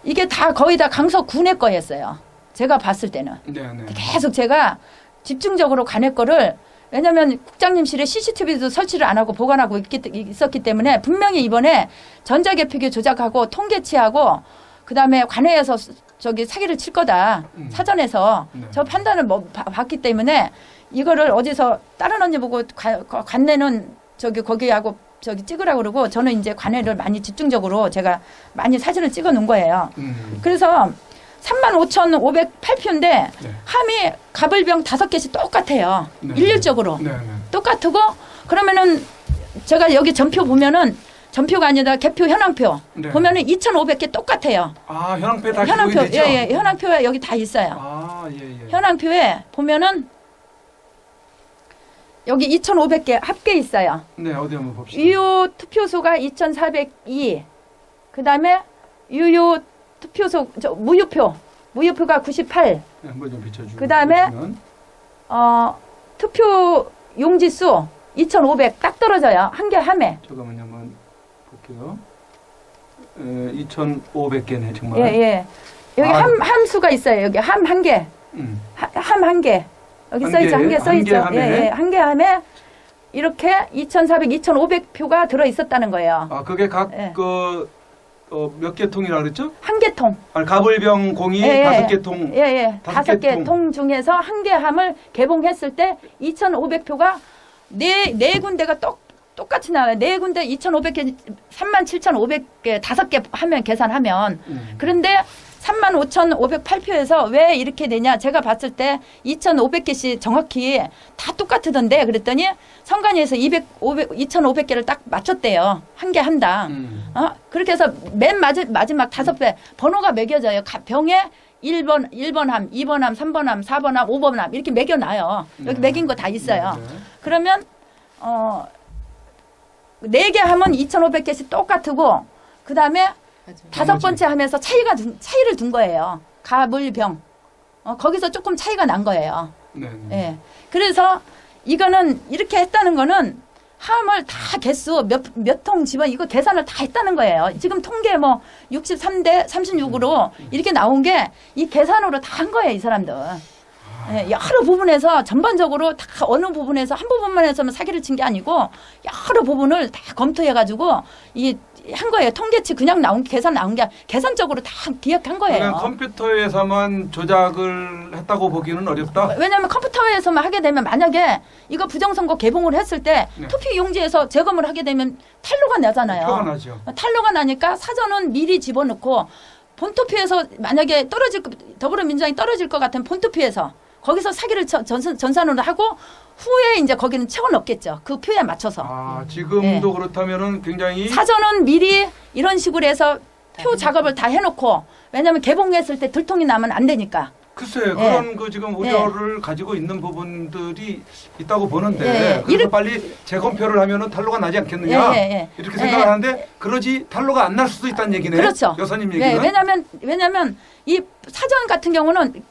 이게 다 거의 다 강서구내 거였어요. 제가 봤을 때는. 네. 계속 제가 집중적으로 관내 거를 왜냐하면 국장님실에 CCTV도 설치를 안 하고 보관하고 있었기 때문에 분명히 이번에 전자개표기 조작하고 통계치하고 그다음에 관내에서 저기 사기를 칠 거다. 사전에서 네. 저 판단을 뭐 봤기 때문에 이거를 어디서 다른 언니 보고 관내는 저기 거기하고 저기 찍으라고 그러고 저는 이제 관내를 많이 집중적으로 제가 많이 사진을 찍어 놓은 거예요. 그래서 35,508표인데 네. 함이 가불병 5개씩 똑같아요. 네. 일률적으로. 네, 네. 똑같고 그러면은 제가 여기 전표 보면은 전표가 아니라 개표 현황표 네. 보면은 2,500개 똑같아요. 아, 현황표에 다 기록이 현황표 되죠? 예, 현황표에 여기 다 있어요. 아, 예, 예. 현황표에 보면은 여기 2,500개 합계 있어요. 네, 어디 한번 봅시다. 유효 투표소가 2,402. 그다음에 유효 투표소 무효표가 98. 네, 한번 좀 비춰주고. 그다음에 투표 용지수 2,500 딱 떨어져요. 한 개 함에. 잠깐만요, 한번 볼게요. 2,500개네, 정말. 예, 예. 여기 아. 함수가 있어요. 여기 함 한 개. 함 한 개. 여기 한 써 있죠. 개, 한 개 써 한 있죠. 개 함에? 예, 예. 한 개 함에 이렇게 2,400, 2,500표가 들어 있었다는 거예요. 아, 그게 각, 예. 몇 개 통이라 그랬죠? 한 개 통. 아니, 가불병 공이 예, 예. 5개 통. 예, 예. 다섯 개 5개 통 중에서 한 개 함을 개봉했을 때 2,500표가 네 군데가 똑같이 나와요. 네 군데 2,500개, 37,500개, 5개 하면 계산하면. 그런데 35,508표에서 왜 이렇게 되냐? 제가 봤을 때 2,500개씩 정확히 다 똑같던데 그랬더니 선관위에서 2,500개를 딱 맞췄대요. 한 개 한당. 그렇게 해서 맨 마지막 5배 번호가 매겨져요. 병에 1번 함, 2번 함, 3번 함, 4번 함, 5번 함 이렇게 매겨놔요. 여기 매긴 거 다 있어요. 네. 그러면 4개 하면 2,500개씩 똑같고 그다음에 다섯 번째 하면서 차이를 둔 거예요. 가불병. 거기서 조금 차이가 난 거예요. 네. 예. 그래서 이거는 이렇게 했다는 거는 함을 다 개수 몇 통 집어 이거 계산을 다 했다는 거예요. 지금 통계 뭐 63대 36으로 이렇게 나온 게 이 계산으로 다 한 거예요, 이 사람들. 예, 여러 부분에서 전반적으로 다 어느 부분에서 한 부분만 해서는 사기를 친 게 아니고 여러 부분을 다 검토해가지고 한 거예요. 통계치 그냥 계산 나온 게 계산적으로 다 기획한 거예요. 그냥 컴퓨터에서만 조작을 했다고 보기는 어렵다. 왜냐하면 컴퓨터에서만 하게 되면 만약에 이거 부정선거 개봉을 했을 때 네. 투표 용지에서 제거을 하게 되면 탄로가 나잖아요. 표가 나죠. 탄로가 나니까 사전은 미리 집어넣고 본투표에서 만약에 더불어민주당이 떨어질 것 같으면 본투표에서 거기서 사기를 전산으로 하고 후에 이제 거기는 채워 넣겠죠. 그 표에 맞춰서. 아, 지금도 네. 그렇다면은 굉장히 사전은 미리 이런 식으로 해서 표 작업을 다 해놓고 왜냐하면 개봉했을 때 들통이 나면 안 되니까. 글쎄 그런 그 지금 우려를 가지고 있는 부분들이 있다고 보는데 예. 그래서 빨리 재검표를 하면은 탄로가 나지 않겠느냐 이렇게 생각을 하는데 그러지 탄로가 안 날 수도 있다는 얘기네요. 그렇죠. 여사님 얘기는. 왜냐면 이 사전 같은 경우는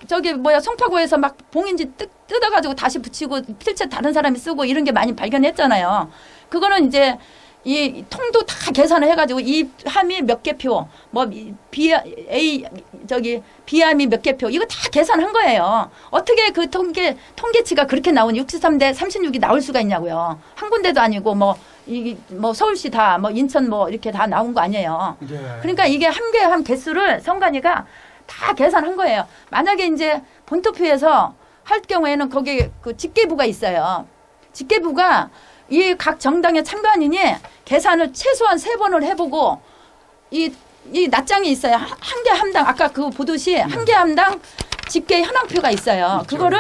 송파구에서 막 봉인지 뜯어가지고 다시 붙이고 필체 다른 사람이 쓰고 이런 게 많이 발견했잖아요. 그거는 이제 이 통도 다 계산을 해가지고 이 함이 몇 개 표, B함이 몇 개 표, 이거 다 계산한 거예요. 어떻게 그 통계치가 그렇게 나온 63대 36이 나올 수가 있냐고요. 한 군데도 아니고 서울시 다 인천 이렇게 다 나온 거 아니에요. 예. 그러니까 이게 한 개 함 개수를 선관위가 다 계산한 거예요. 만약에 이제 본투표에서 할 경우에는 거기 그 집계부가 있어요. 집계부가 이 각 정당의 참관인이 계산을 최소한 3번을 해보고 이 낱장이 있어요. 한 개 함당 아까 그 보듯이 한 개 함당 집계 현황표가 있어요. 그렇죠. 그거를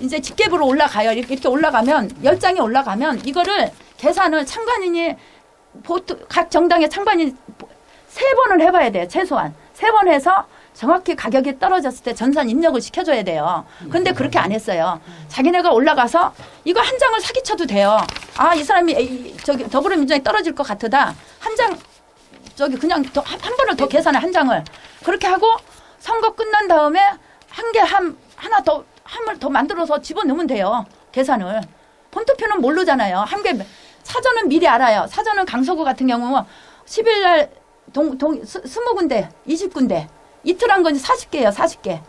이제 집계부로 올라가요. 이렇게 올라가면 10장이 올라가면 이거를 계산을 참관인이 각 정당의 참관인이 3번을 해봐야 돼요. 최소한 3번 해서 정확히 가격이 떨어졌을 때 전산 입력을 시켜줘야 돼요. 그런데 그렇게 안 했어요. 자기네가 올라가서 이거 한 장을 사기쳐도 돼요. 아, 이 사람이 더불어민주당이 떨어질 것 같으다. 한 장 그냥 한 번을 더 계산해 한 장을. 그렇게 하고 선거 끝난 다음에 한 개 하나 더 함을 더 만들어서 집어넣으면 돼요. 계산을. 본투표는 모르잖아요. 사전은 미리 알아요. 사전은 강서구 같은 경우 10일 날 20군데, 20군데. 이틀 한 건 40개예요, 40개.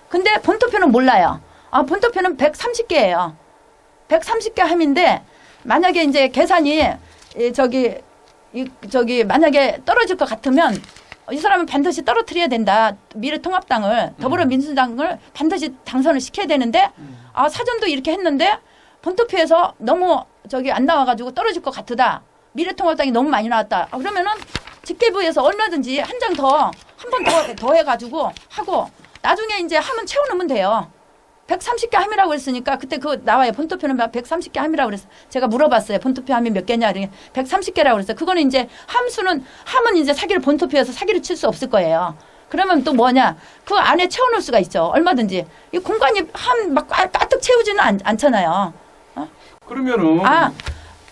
근데 본투표는 몰라요. 본투표는 130개예요. 130개 함인데 만약에 이제 계산이 저기 만약에 떨어질 것 같으면 이 사람은 반드시 떨어뜨려야 된다. 미래통합당을 더불어민주당을 반드시 당선을 시켜야 되는데 아 사전도 이렇게 했는데 본투표에서 너무 저기 안 나와가지고 떨어질 것 같으다. 미래통합당이 너무 많이 나왔다. 아, 그러면은 집계부에서 얼마든지 한 장 더 한 번 더 해가지고 하고 나중에 이제 함은 채워넣으면 돼요. 130개 함이라고 했으니까 그때 그거 나와요. 본투표는 130개 함이라고 그랬어. 제가 물어봤어요. 본투표 함이 몇 개냐? 130개라고 그랬어요. 그거는 이제 함은 이제 사기를 본투표에서 사기를 칠 수 없을 거예요. 그러면 또 뭐냐? 그 안에 채워놓을 수가 있죠. 얼마든지. 이 공간이 막 가득 채우지는 않잖아요. 그러면은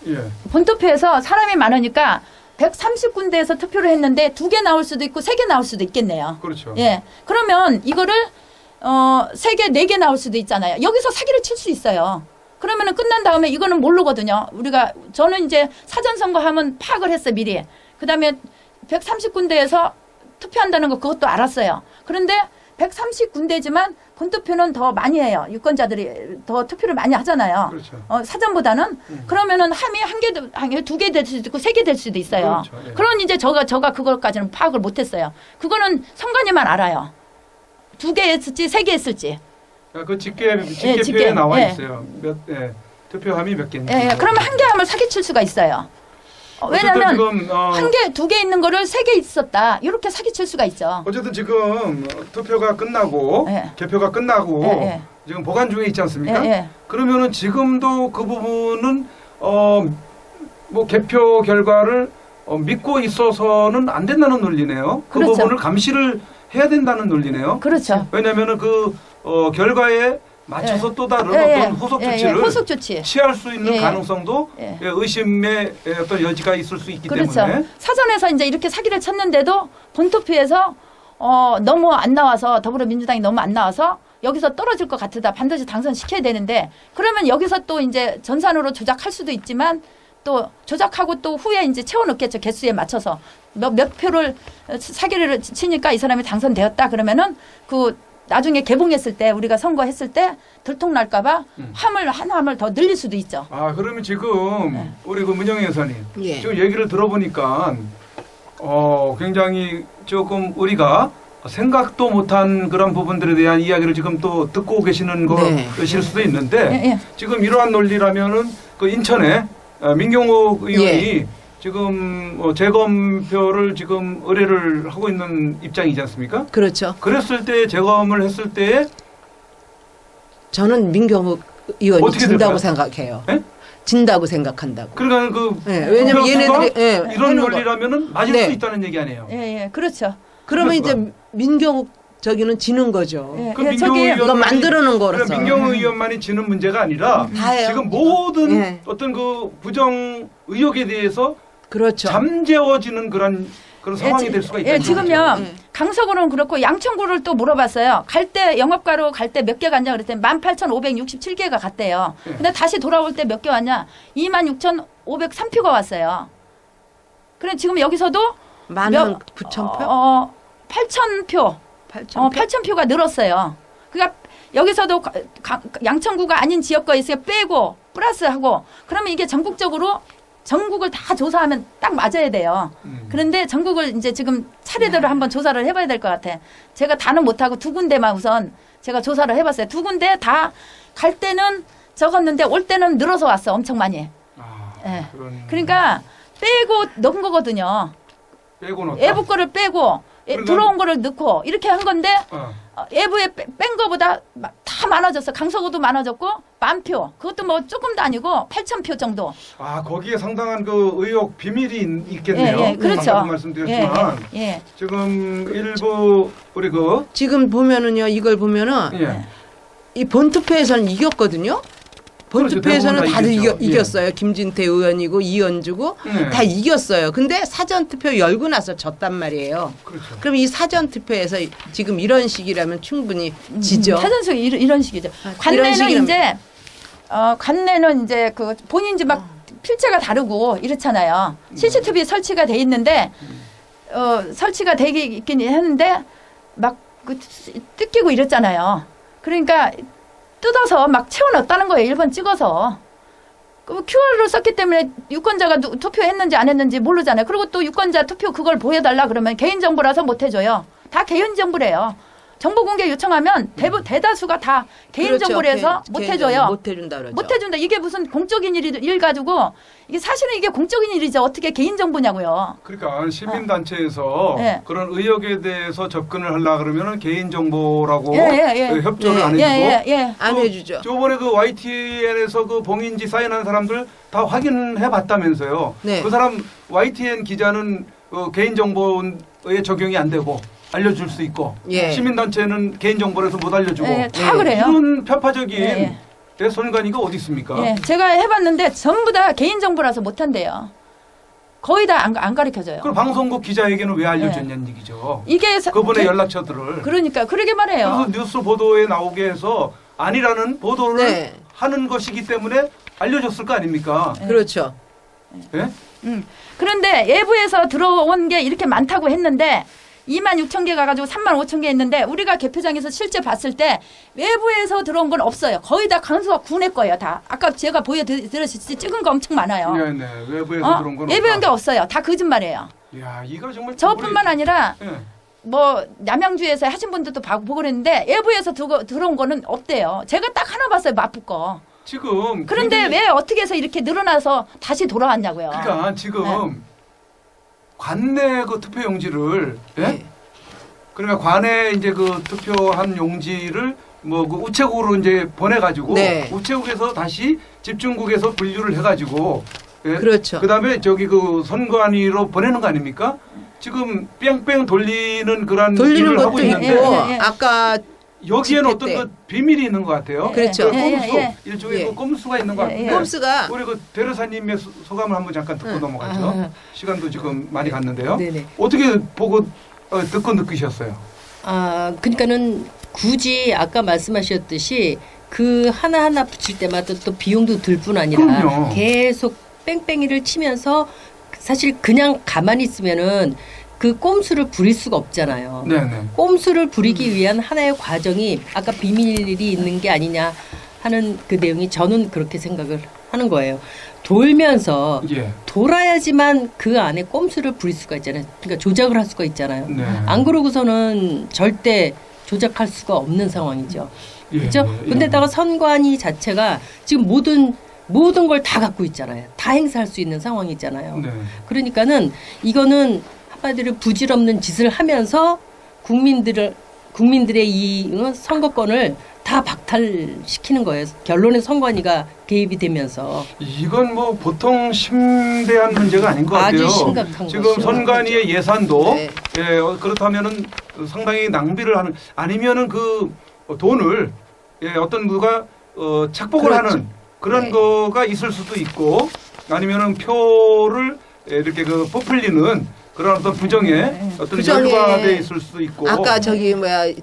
예. 본투표에서 사람이 많으니까 130군데에서 투표를 했는데 2개 나올 수도 있고 3개 나올 수도 있겠네요. 그렇죠. 예. 그러면 이거를 3개, 4개 나올 수도 있잖아요. 여기서 사기를 칠 수 있어요. 그러면은 끝난 다음에 이거는 모르거든요. 저는 이제 사전선거 하면 파악을 했어요, 미리. 그 다음에 130군데에서 투표한다는 거 그것도 알았어요. 그런데 130군데지만 본투표는 더 많이 해요. 유권자들이 더 투표를 많이 하잖아요. 그렇죠. 사전보다는. 그러면은 함이 2개 될 수도 있고 3개 될 수도 있어요. 그렇죠. 예. 그런 이제 제가 그걸까지는 파악을 못했어요. 그거는 선관위만 알아요. 2개 했을지 3개 했을지. 그 집계표에 집계. 나와 예. 있어요. 투표함이 몇 개인지. 예, 그러면 1개 함을 사기칠 수가 있어요. 왜냐면 지금 1개, 2개 있는 거를 3개 있었다. 이렇게 사기칠 수가 있죠. 어쨌든 지금 투표가 끝나고 예. 개표가 끝나고 예. 지금 보관 중에 있지 않습니까? 예. 그러면은 지금도 그 부분은 뭐 개표 결과를 믿고 있어서는 안 된다는 논리네요. 그 그렇죠. 부분을 감시를 해야 된다는 논리네요. 그렇죠. 왜냐하면은 그 결과에 맞춰서 또 다른 어떤 후속 조치를 후속 조치. 취할 수 있는 예. 가능성도 예. 의심의 어떤 여지가 있을 수 있기 그렇죠. 때문에 사전에서 이제 이렇게 사기를 쳤는데도 본투표에서 너무 안 나와서 더불어민주당이 너무 안 나와서 여기서 떨어질 것 같으다. 반드시 당선시켜야 되는데 그러면 여기서 또 이제 전산으로 조작할 수도 있지만 또 조작하고 또 후에 이제 채워넣겠죠. 개수에 맞춰서 몇 표를 사기를 치니까 이 사람이 당선되었다. 그러면은 그 나중에 개봉했을 때 우리가 선거했을 때 들통날까봐 한 함을 더 늘릴 수도 있죠. 아 그러면 지금 우리 그 문영애 여사님 예. 지금 얘기를 들어보니까 굉장히 조금 우리가 생각도 못한 그런 부분들에 대한 이야기를 지금 또 듣고 계시는 것일 수도 있는데 예. 지금 이러한 논리라면은 그 인천에 민경욱 의원이 지금 재검표를 지금 의뢰를 하고 있는 입장이지 않습니까? 그렇죠. 그랬을 때 재검을 했을 때 저는 민경욱 의원이 어떻게 진다고 될까요? 생각해요. 예? 진다고 생각한다고. 그러니까 그 예, 왜냐면 얘네들이 이런 해놓은 거. 논리라면은 맞을 네. 수 있다는 얘기 아니에요. 예. 그렇죠. 그러면 그래서 이제 민경욱 저기는 지는 거죠. 예. 그 예, 민경욱 저기 이거 만들어놓은 거라서. 민경욱 의원만이 지는 문제가 아니라 다예요. 지금 모든 예. 어떤 그 부정 의혹에 대해서 그렇죠. 잠재워지는 그런 상황이 될 수가 있다. 지금요 예. 강서구는 그렇고 양천구를 또 물어봤어요. 갈 때 영업가로 갈 때 몇 개 갔냐 그랬더니 18,567개가 갔대요. 예. 근데 다시 돌아올 때 몇 개 왔냐? 26,503표가 왔어요. 그래 지금 여기서도 19,000표? 8,000표. 8,000표가 늘었어요. 그러니까 여기서도 양천구가 아닌 지역거에 있으면 빼고 플러스하고 그러면 이게 전국을 다 조사하면 딱 맞아야 돼요. 그런데 전국을 이제 지금 차례대로 한번 조사를 해봐야 될 것 같아. 제가 다는 못하고 2군데만 우선 제가 조사를 해봤어요. 2군데 다 갈 때는 적었는데 올 때는 늘어서 왔어. 엄청 많이. 예. 그러니까 빼고 넣은 거거든요. 빼고 넣었다. 외부 거를 빼고 들어온 거를 넣고 이렇게 한 건데 외부에 뺀 거보다 다 많아졌어. 강서구도 많아졌고 10,000표. 그것도 뭐 조금도 아니고 8,000표 정도. 아 거기에 상당한 그 의혹 비밀이 있겠네요. 예, 그렇죠. 방금 말씀드렸지만 예. 지금 일부 우리 그 지금 보면은요, 이걸 보면은 예. 이 본투표에서는 이겼거든요. 본투표에서는 그렇죠. 다들 대부분 다 이겼죠. 이겼어요. 김진태 의원이고 이현주고 예. 다 이겼어요. 근데 사전투표 열고 나서 졌단 말이에요. 그렇죠. 그럼 이 사전투표에서 지금 이런 식이라면 충분히 지죠. 사전식 이런 식이죠. 이런 관내는 식이라면- 이제 관내는 이제 그 본인 집 막 필체가 다르고 이렇잖아요. CCTV 설치가 돼 있는데 설치가 되게 있긴 했는데 막 그 뜯기고 이랬잖아요. 그러니까 뜯어서 막 채워넣었다는 거예요. 1번 찍어서. 그 QR로 썼기 때문에 유권자가 투표했는지 안 했는지 모르잖아요. 그리고 또 유권자 투표 그걸 보여달라 그러면 개인정보라서 못 해줘요. 다 개인정보래요. 정보 공개 요청하면 대다수가 다 개인정보를 해서 못 해줘요. 못 해준다 그러죠. 못 해준다. 이게 무슨 공적인 일 가지고 이게 사실은 이게 공적인 일이죠. 어떻게 개인정보냐고요. 그러니까 시민단체에서 네. 그런 의혹에 대해서 접근을 하려 그러면 개인정보라고 예. 협조를 안 해주고 안 해주죠. 저번에 그 YTN에서 그 봉인지 사인한 사람들 다 확인해 봤다면서요. 네. 그 사람 YTN 기자는 개인정보에 적용이 안 되고 알려줄 수 있고 예. 시민단체는 개인정보라서 못 알려주고 다 그래요. 이런 편파적인 예. 대선관위가 어디 있습니까? 예, 제가 해봤는데 전부 다 개인정보라서 못한대요. 거의 다 안 가르쳐줘요. 그럼 방송국 기자에게는 왜 알려줬냐는 얘기죠. 이게 그분의 연락처들을. 그러니까 그러게 말해요. 그래서 뉴스 보도에 나오게 해서 아니라는 보도를 네. 하는 것이기 때문에 알려줬을 거 아닙니까? 그렇죠. 예? 그런데 외부에서 들어온 게 이렇게 많다고 했는데 26,000개 가가지고 35,000개 했는데 우리가 개표장에서 실제 봤을 때 외부에서 들어온 건 없어요. 거의 다 강수가 군의 거예요. 다. 아까 제가 보여드렸지 찍은 거 엄청 많아요. 네. 외부에서 들어온 건 외부한 게 없다. 없어요. 다 거짓말이에요. 야, 이거 정말 저뿐만 아니라 예. 뭐 남양주에서 하신 분들도 보고 그랬는데 외부에서 들어온 거는 없대요. 제가 딱 하나 봤어요. 마포 거. 지금 그런데 굉장히- 왜 어떻게 해서 이렇게 늘어나서 다시 돌아왔냐고요. 그러니까 지금 관내 그 투표 용지를 예? 네. 그러면 관내 이제 그 투표한 용지를 뭐 그 우체국으로 이제 보내가지고 네. 우체국에서 다시 집중국에서 분류를 해가지고 예? 그렇죠. 그다음에 저기 그 선관위로 보내는 거 아닙니까? 지금 뺑뺑 돌리는 그런 돌리는 일을 하고 것도 있는데 있고 예. 아까 여기에는 집회 어떤 때. 그 비밀이 있는 것 같아요. 그렇죠. 그 꼼수 일종의 예. 그 꼼수가 있는 것 예, 같은데 예. 꼼수가 우리 그 대르사님의 소감을 한번 잠깐 듣고 넘어가죠. 시간도 지금 많이 갔는데요. 네네. 어떻게 보고 듣고 느끼셨어요? 그러니까는 굳이 아까 말씀하셨듯이 그 하나하나 붙일 때마다 또 비용도 들 뿐 아니라 그럼요. 계속 뺑뺑이를 치면서 사실 그냥 가만히 있으면은 그 꼼수를 부릴 수가 없잖아요. 네네. 꼼수를 부리기 위한 하나의 과정이 아까 비밀이 있는 게 아니냐 하는 그 내용이 저는 그렇게 생각을 하는 거예요. 돌면서 예. 돌아야지만 그 안에 꼼수를 부릴 수가 있잖아요. 그러니까 조작을 할 수가 있잖아요. 네. 안 그러고서는 절대 조작할 수가 없는 상황이죠. 예, 그렇죠? 예, 예. 근데다가 선관위 자체가 지금 모든 걸 다 갖고 있잖아요. 다 행사할 수 있는 상황이잖아요. 네. 그러니까는 이거는 한마디로 부질없는 짓을 하면서 국민들의 이 선거권을 다 박탈시키는 거예요. 결론에 선관위가 개입이 되면서 이건 뭐 보통 심대한 문제가 아닌 것 아주 같아요. 심각한 지금 것이죠. 선관위의 예산도 네. 예, 그렇다면은 상당히 낭비를 하는 아니면은 그 돈을 어떤 누가 착복을 그렇죠. 하는 그런 네. 거가 있을 수도 있고 아니면은 표를 이렇게 그 부풀리는 그런 어떤 부정에 어떤 부정에 결과돼 있을 수도 있고 아까 저기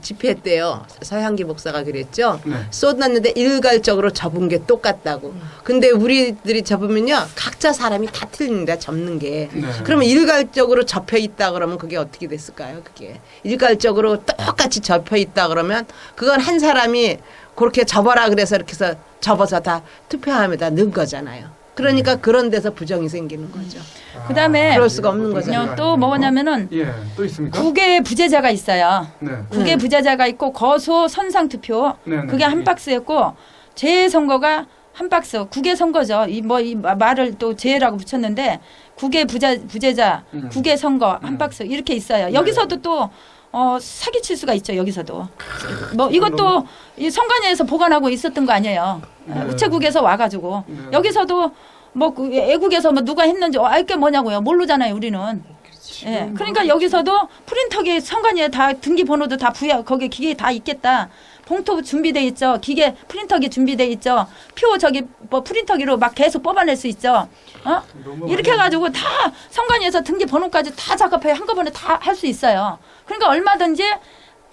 집회 때요 서향기 목사가 그랬죠. 네. 쏟았는데 일괄적으로 접은 게 똑같다고. 근데 우리들이 접으면요 각자 사람이 다 틀린다 접는 게. 네. 그러면 일괄적으로 접혀 있다 그러면 그게 어떻게 됐을까요? 그게 일괄적으로 똑같이 접혀 있다 그러면 그건 한 사람이 그렇게 접어라 그래서 이렇게 해서 접어서 다 투표함에다 넣은 거잖아요. 그러니까 그런 데서 부정이 생기는 거죠. 그다음에 그럴 수가 없는 거죠. 그냥 또 뭐냐면은 예, 또 있습니까? 국외 부재자가 있어요. 네. 국외 부재자가 있고 거소 선상 투표 네, 네. 그게 한 박스였고 재선거가 한 박스 국외 선거죠. 이 말을 또 재라고 붙였는데 국외 부재자 국외 선거 한 박스 이렇게 있어요. 네. 여기서도 또 사기칠 수가 있죠. 여기서도 뭐 이것도 이 선관위에서 보관하고 있었던 거 아니에요. 네. 우체국에서 와가지고 네. 여기서도 뭐 그 애국에서 뭐 누가 했는지 알게 뭐냐고요. 모르잖아요. 우리는. 예. 그러니까 여기서도 프린터기 선관위에 다 등기 번호도 다 거기 기계 다 있겠다. 봉투 준비돼 있죠. 기계 프린터기 준비돼 있죠. 표 저기 뭐 프린터기로 막 계속 뽑아낼 수 있죠. 이렇게 해가지고 다 선관위에서 등기 번호까지 다 작업해 한꺼번에 다 할 수 있어요. 그러니까 얼마든지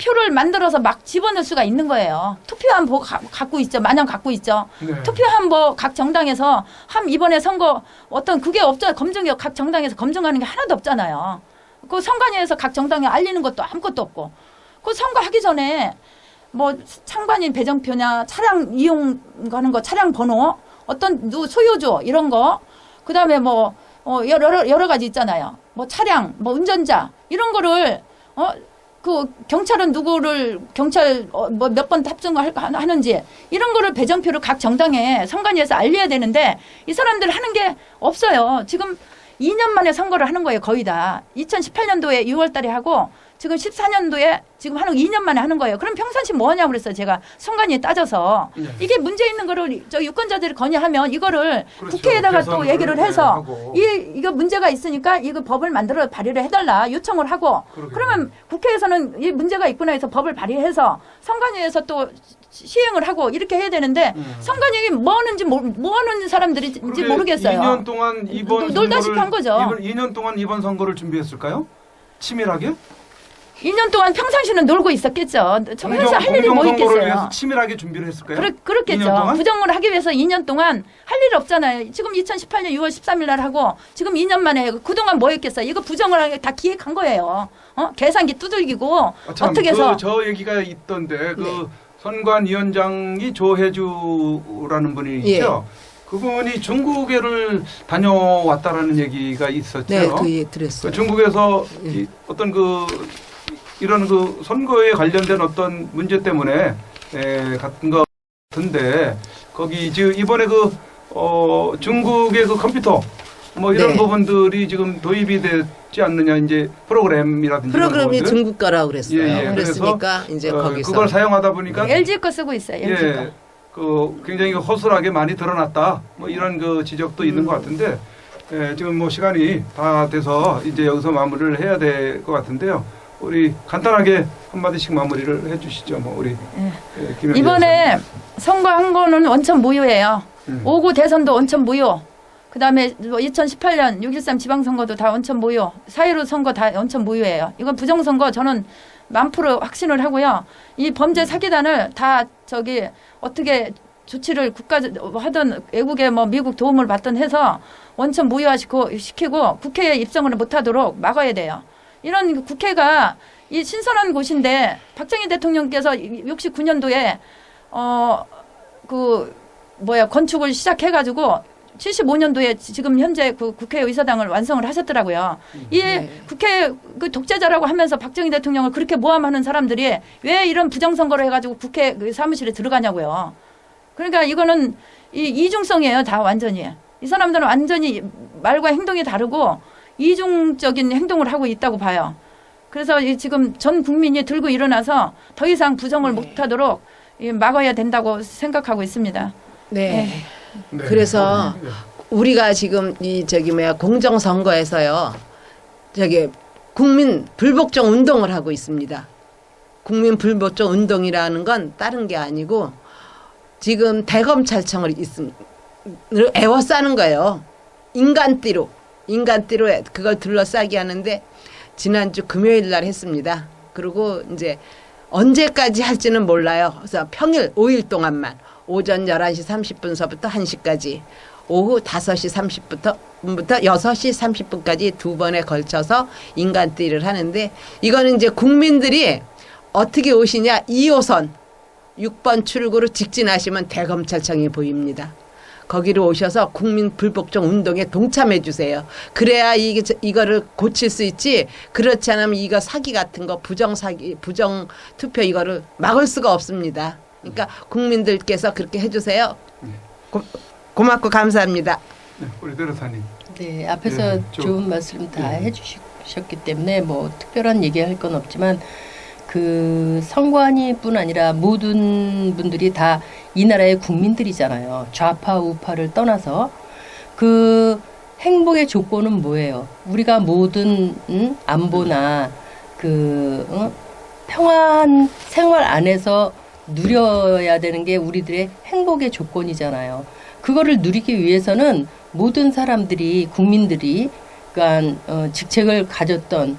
표를 만들어서 막 집어넣을 수가 있는 거예요. 투표함 갖고 있죠. 마냥 갖고 있죠. 네. 투표함 각 정당에서 이번에 선거 어떤 그게 없죠. 검증이 각 정당에서 검증하는 게 하나도 없잖아요. 그 선관위에서 각 정당에 알리는 것도 아무것도 없고. 그 선거하기 전에 뭐 창관인 배정표냐 차량 이용하는 거 차량 번호 어떤 소유주 이런 거 그다음에 뭐 여러 가지 있잖아요. 뭐 차량, 뭐 운전자 이런 거를 그 경찰은 누구를 뭐 몇 번 탑승하는지 이런 거를 배정표를 각 정당에 선관위에서 알려야 되는데 이 사람들 하는 게 없어요. 지금 2년 만에 선거를 하는 거예요. 거의 다. 2018년도에 6월 달에 하고 지금 14년도에 지금 하는 2년 만에 하는 거예요. 그럼 평상시 뭐 하냐고 그랬어요. 제가 선관위에 따져서. 예. 이게 문제 있는 거를 저 유권자들이 건의하면 이거를 그렇죠. 국회에다가 또 개선을, 얘기를 해서 하고. 이거 문제가 있으니까 이거 법을 만들어 발의를 해달라 요청을 하고 그러게요. 그러면 국회에서는 이 문제가 있구나 해서 법을 발의해서 선관위에서 또 시행을 하고 이렇게 해야 되는데 선관위에 뭐 하는지 뭐 하는 사람들인지 그러게 모르겠어요. 2년 동안 이번 놀다시피 한 거죠. 2년 동안 이번 선거를 준비했을까요? 치밀하게? 2년 동안 평상시는 놀고 있었겠죠. 청소에서 할 일이 뭐 선거를 위해서 있겠어요. 치밀하게 준비를 했을까요? 2년 그렇겠죠. 동안? 부정을 하기 위해서 2년 동안 할 일 없잖아요. 지금 2018년 6월 13일 날 하고 지금 2년 만에 그동안 뭐 했겠어요. 이거 부정을 하게 다 기획한 거예요. 계산기 두들기고 참, 어떻게 해서 저 얘기가 있던데 그 네. 선관위원장이 조혜주라는 분이 예. 있죠. 그분이 중국에를 다녀왔다라는 얘기가 있었죠. 네, 그 얘기 들었어요. 그 중국에서 예. 어떤 이런 선거에 관련된 어떤 문제 때문에 같은 거 같은데 거기 지금 이번에 중국의 컴퓨터 뭐 이런 네. 부분들이 지금 도입이 되지 않느냐 이제 프로그램이라든지 이런 프로그램이 부분들. 중국 거라고 그랬어요. 예, 예. 그랬으니까 이제 거기서 그걸 사용하다 보니까 LG 거 쓰고 있어요. LG 거. 예, 굉장히 허술하게 많이 드러났다. 뭐 이런 지적도 있는 것 같은데 지금 뭐 시간이 다 돼서 이제 여기서 마무리를 해야 될 것 같은데요. 우리 간단하게 한 마디씩 마무리를 해주시죠. 뭐 우리 김현지 이번에 여사님. 선거한 거는 원천 무효예요. 5구 대선도 원천 무효. 그다음에 2018년 6.13 지방선거도 다 원천 무효. 4.15 선거 다 원천 무효예요. 이건 부정선거 저는 1000% 확신을 하고요. 이 범죄 사기단을 다 어떻게 조치를 하던 외국의 뭐 미국 도움을 받던 해서 원천 무효화시키고 국회에 입성을 못하도록 막아야 돼요. 이런 국회가 이 신선한 곳인데 박정희 대통령께서 69년도에 건축을 시작해가지고 75년도에 지금 현재 그 국회의사당을 완성을 하셨더라고요. 이 국회 독재자라고 하면서 박정희 대통령을 그렇게 모함하는 사람들이 왜 이런 부정선거를 해가지고 국회 사무실에 들어가냐고요. 그러니까 이거는 이중성이에요. 다 완전히. 이 사람들은 완전히 말과 행동이 다르고 이중적인 행동을 하고 있다고 봐요. 그래서 지금 전 국민이 들고 일어나서 더 이상 부정을 못하도록 막아야 된다고 생각하고 있습니다. 네. 네. 그래서 우리가 지금 공정선거에서요. 국민 불복종 운동을 하고 있습니다. 국민 불복종 운동이라는 건 다른 게 아니고 지금 대검찰청을 애워싸는 거예요. 인간띠로 그걸 둘러싸기 하는데 지난주 금요일 날 했습니다. 그리고 이제 언제까지 할지는 몰라요. 그래서 평일 5일 동안만 오전 11시 30분서부터 1시까지 오후 5시 30분부터 6시 30분까지 두 번에 걸쳐서 인간띠를 하는데 이거는 이제 국민들이 어떻게 오시냐 2호선 6번 출구로 직진하시면 대검찰청이 보입니다. 거기로 오셔서 국민 불복종 운동에 동참해 주세요. 그래야 이거를 고칠 수 있지. 그렇지 않으면 이거 사기 같은 거 부정 투표 이거를 막을 수가 없습니다. 그러니까 국민들께서 그렇게 해주세요. 고맙고 감사합니다. 네, 우리 변호사님. 네, 앞에서 좋은 말씀 다 해주셨기 때문에 뭐 특별한 얘기할 건 없지만 그 선관위뿐 아니라 모든 분들이 다 이 나라의 국민들이잖아요. 좌파 우파를 떠나서 그 행복의 조건은 뭐예요? 우리가 모든 안보나 평화한 생활 안에서 누려야 되는 게 우리들의 행복의 조건이잖아요. 그거를 누리기 위해서는 모든 사람들이 국민들이 그러니까 직책을 가졌던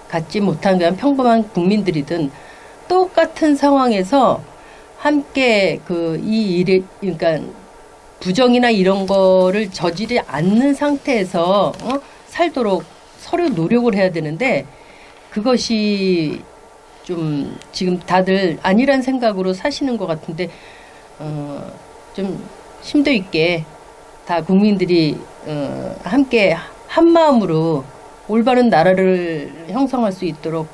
갖지 못한 그냥 평범한 국민들이든 똑같은 상황에서 함께 이 일에 그러니까 부정이나 이런 거를 저지르지 않는 상태에서 살도록 서로 노력을 해야 되는데 그것이 좀 지금 다들 아니란 생각으로 사시는 것 같은데 좀 심도 있게 다 국민들이 함께 한 마음으로 올바른 나라를 형성할 수 있도록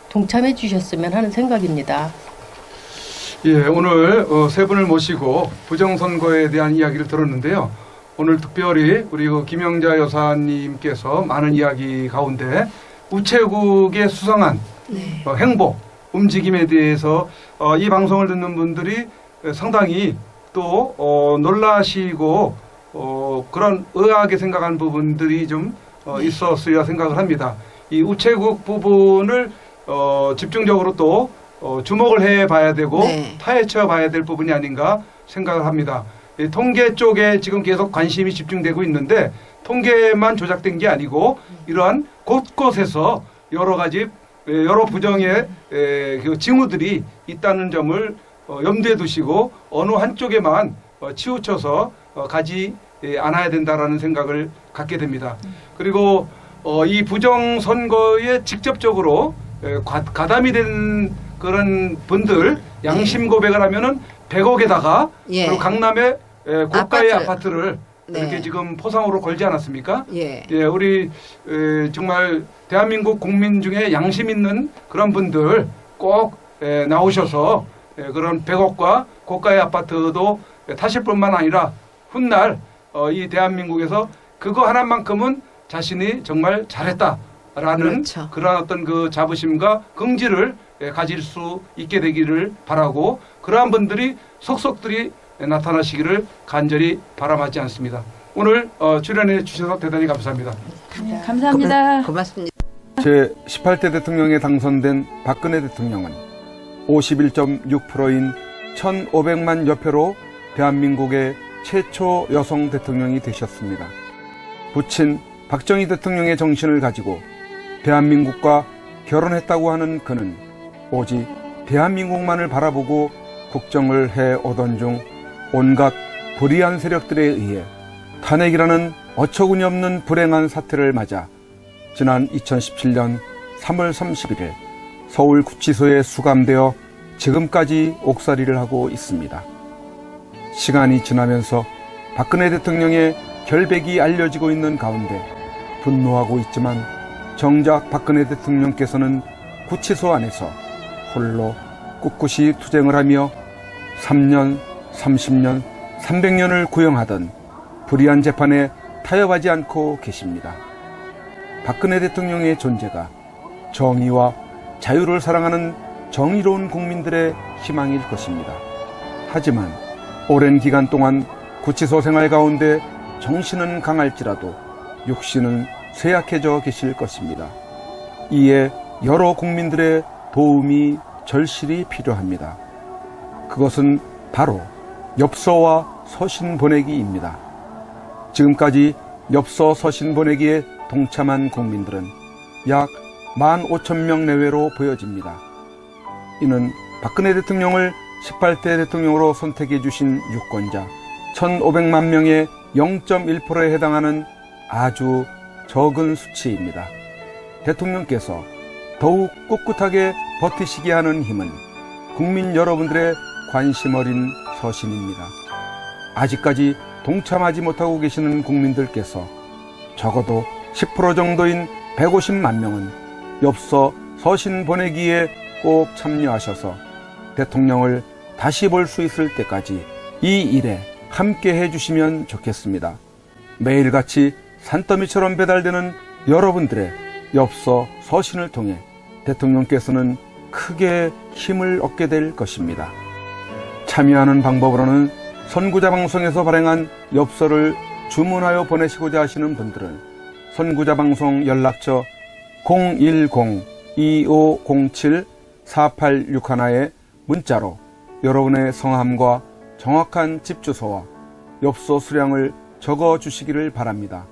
동참해 주셨으면 하는 생각입니다. 예, 오늘 세 분을 모시고 부정선거에 대한 이야기를 들었는데요. 오늘 특별히 우리 김영자 여사님께서 많은 이야기 가운데 우체국의 수상한 행보, 움직임에 대해서 이 방송을 듣는 분들이 상당히 또 놀라시고 그런 의아하게 생각한 부분들이 좀 있었으리라 생각을 합니다. 이 우체국 부분을 집중적으로 또 주목을 해봐야 되고 네. 타해쳐 봐야 될 부분이 아닌가 생각을 합니다. 이 통계 쪽에 지금 계속 관심이 집중되고 있는데 통계만 조작된 게 아니고 이러한 곳곳에서 여러 가지 여러 부정의 그 징후들이 있다는 점을 염두에 두시고 어느 한쪽에만 치우쳐서 가지 않아야 된다라는 생각을 갖게 됩니다. 그리고 이 부정선거에 직접적으로 가담이 된 그런 분들 양심 고백을 하면은 100억에다가 예. 그리고 강남에 고가의 아파트를 네. 이렇게 지금 포상으로 걸지 않았습니까? 예. 예, 우리 정말 대한민국 국민 중에 양심 있는 그런 분들 꼭 나오셔서 그런 100억과 고가의 아파트도 타실 뿐만 아니라 훗날 이 대한민국에서 그거 하나만큼은 자신이 정말 잘했다라는 그렇죠. 그런 어떤 그 자부심과 긍지를 가질 수 있게 되기를 바라고 그러한 분들이 속속들이 나타나시기를 간절히 바람하지 않습니다. 오늘 출연해 주셔서 대단히 감사합니다. 네, 감사합니다. 고맙습니다. 제18대 대통령에 당선된 박근혜 대통령은 51.6%인 1,500만 여표로 대한민국의 최초 여성 대통령이 되셨습니다. 부친 박정희 대통령의 정신을 가지고 대한민국과 결혼했다고 하는 그는 오직 대한민국만을 바라보고 국정을 해오던 중 온갖 불의한 세력들에 의해 탄핵이라는 어처구니 없는 불행한 사태를 맞아 지난 2017년 3월 31일 서울 구치소에 수감되어 지금까지 옥살이를 하고 있습니다. 시간이 지나면서 박근혜 대통령의 결백이 알려지고 있는 가운데 분노하고 있지만 정작 박근혜 대통령께서는 구치소 안에서 홀로 꿋꿋이 투쟁을 하며 3년, 30년, 300년을 구형하던 불의한 재판에 타협하지 않고 계십니다. 박근혜 대통령의 존재가 정의와 자유를 사랑하는 정의로운 국민들의 희망일 것입니다. 하지만 오랜 기간 동안 구치소 생활 가운데 정신은 강할지라도 육신은 쇠약해져 계실 것입니다. 이에 여러 국민들의 도움이 절실히 필요합니다. 그것은 바로 엽서와 서신 보내기입니다. 지금까지 엽서 서신 보내기에 동참한 국민들은 약 15,000명 내외로 보여집니다. 이는 박근혜 대통령을 18대 대통령으로 선택해 주신 유권자 1,500만 명의 0.1%에 해당하는 아주 적은 수치입니다. 대통령께서 더욱 꿋꿋하게 버티시게 하는 힘은 국민 여러분들의 관심 어린 서신입니다. 아직까지 동참하지 못하고 계시는 국민들께서 적어도 10% 정도인 150만 명은 엽서 서신 보내기에 꼭 참여하셔서 대통령을 다시 볼 수 있을 때까지 이 일에 함께 해주시면 좋겠습니다. 매일같이 산더미처럼 배달되는 여러분들의 엽서 서신을 통해 대통령께서는 크게 힘을 얻게 될 것입니다. 참여하는 방법으로는 선구자 방송에서 발행한 엽서를 주문하여 보내시고자 하시는 분들은 선구자 방송 연락처 010-2507-4861에 문자로 여러분의 성함과 정확한 집 주소와 엽서 수량을 적어 주시기를 바랍니다.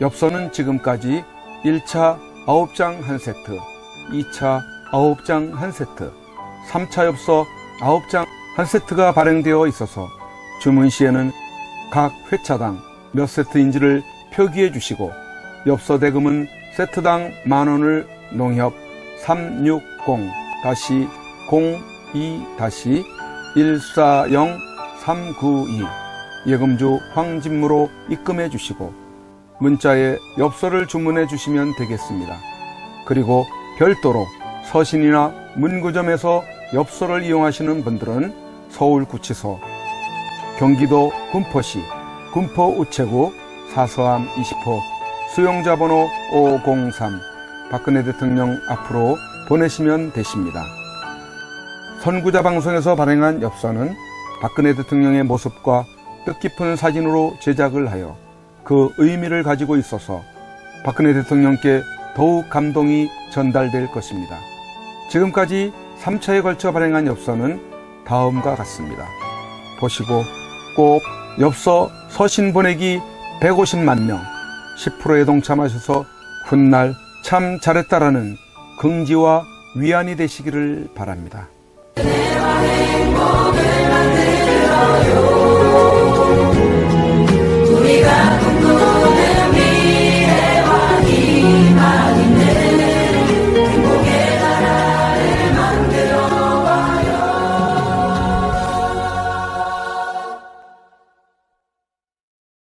엽서는 지금까지 1차 9장 1세트, 2차 9장 1세트, 3차 엽서 9장 1세트가 발행되어 있어서 주문 시에는 각 회차당 몇 세트인지를 표기해 주시고 엽서 대금은 세트당 10,000원을 농협 360-02-140392 예금주 황진무로 입금해 주시고 문자에 엽서를 주문해 주시면 되겠습니다. 그리고 별도로 서신이나 문구점에서 엽서를 이용하시는 분들은 서울구치소, 경기도 군포시 군포우체구 사서함 20호 수용자번호 503 박근혜 대통령 앞으로 보내시면 되십니다. 선구자 방송에서 발행한 엽서는 박근혜 대통령의 모습과 뜻깊은 사진으로 제작을 하여 그 의미를 가지고 있어서 박근혜 대통령께 더욱 감동이 전달될 것입니다. 지금까지 3차에 걸쳐 발행한 엽서는 다음과 같습니다. 보시고 꼭 엽서 서신 보내기 150만 명 10%에 동참하셔서 훗날 참 잘했다라는 긍지와 위안이 되시기를 바랍니다. 우리가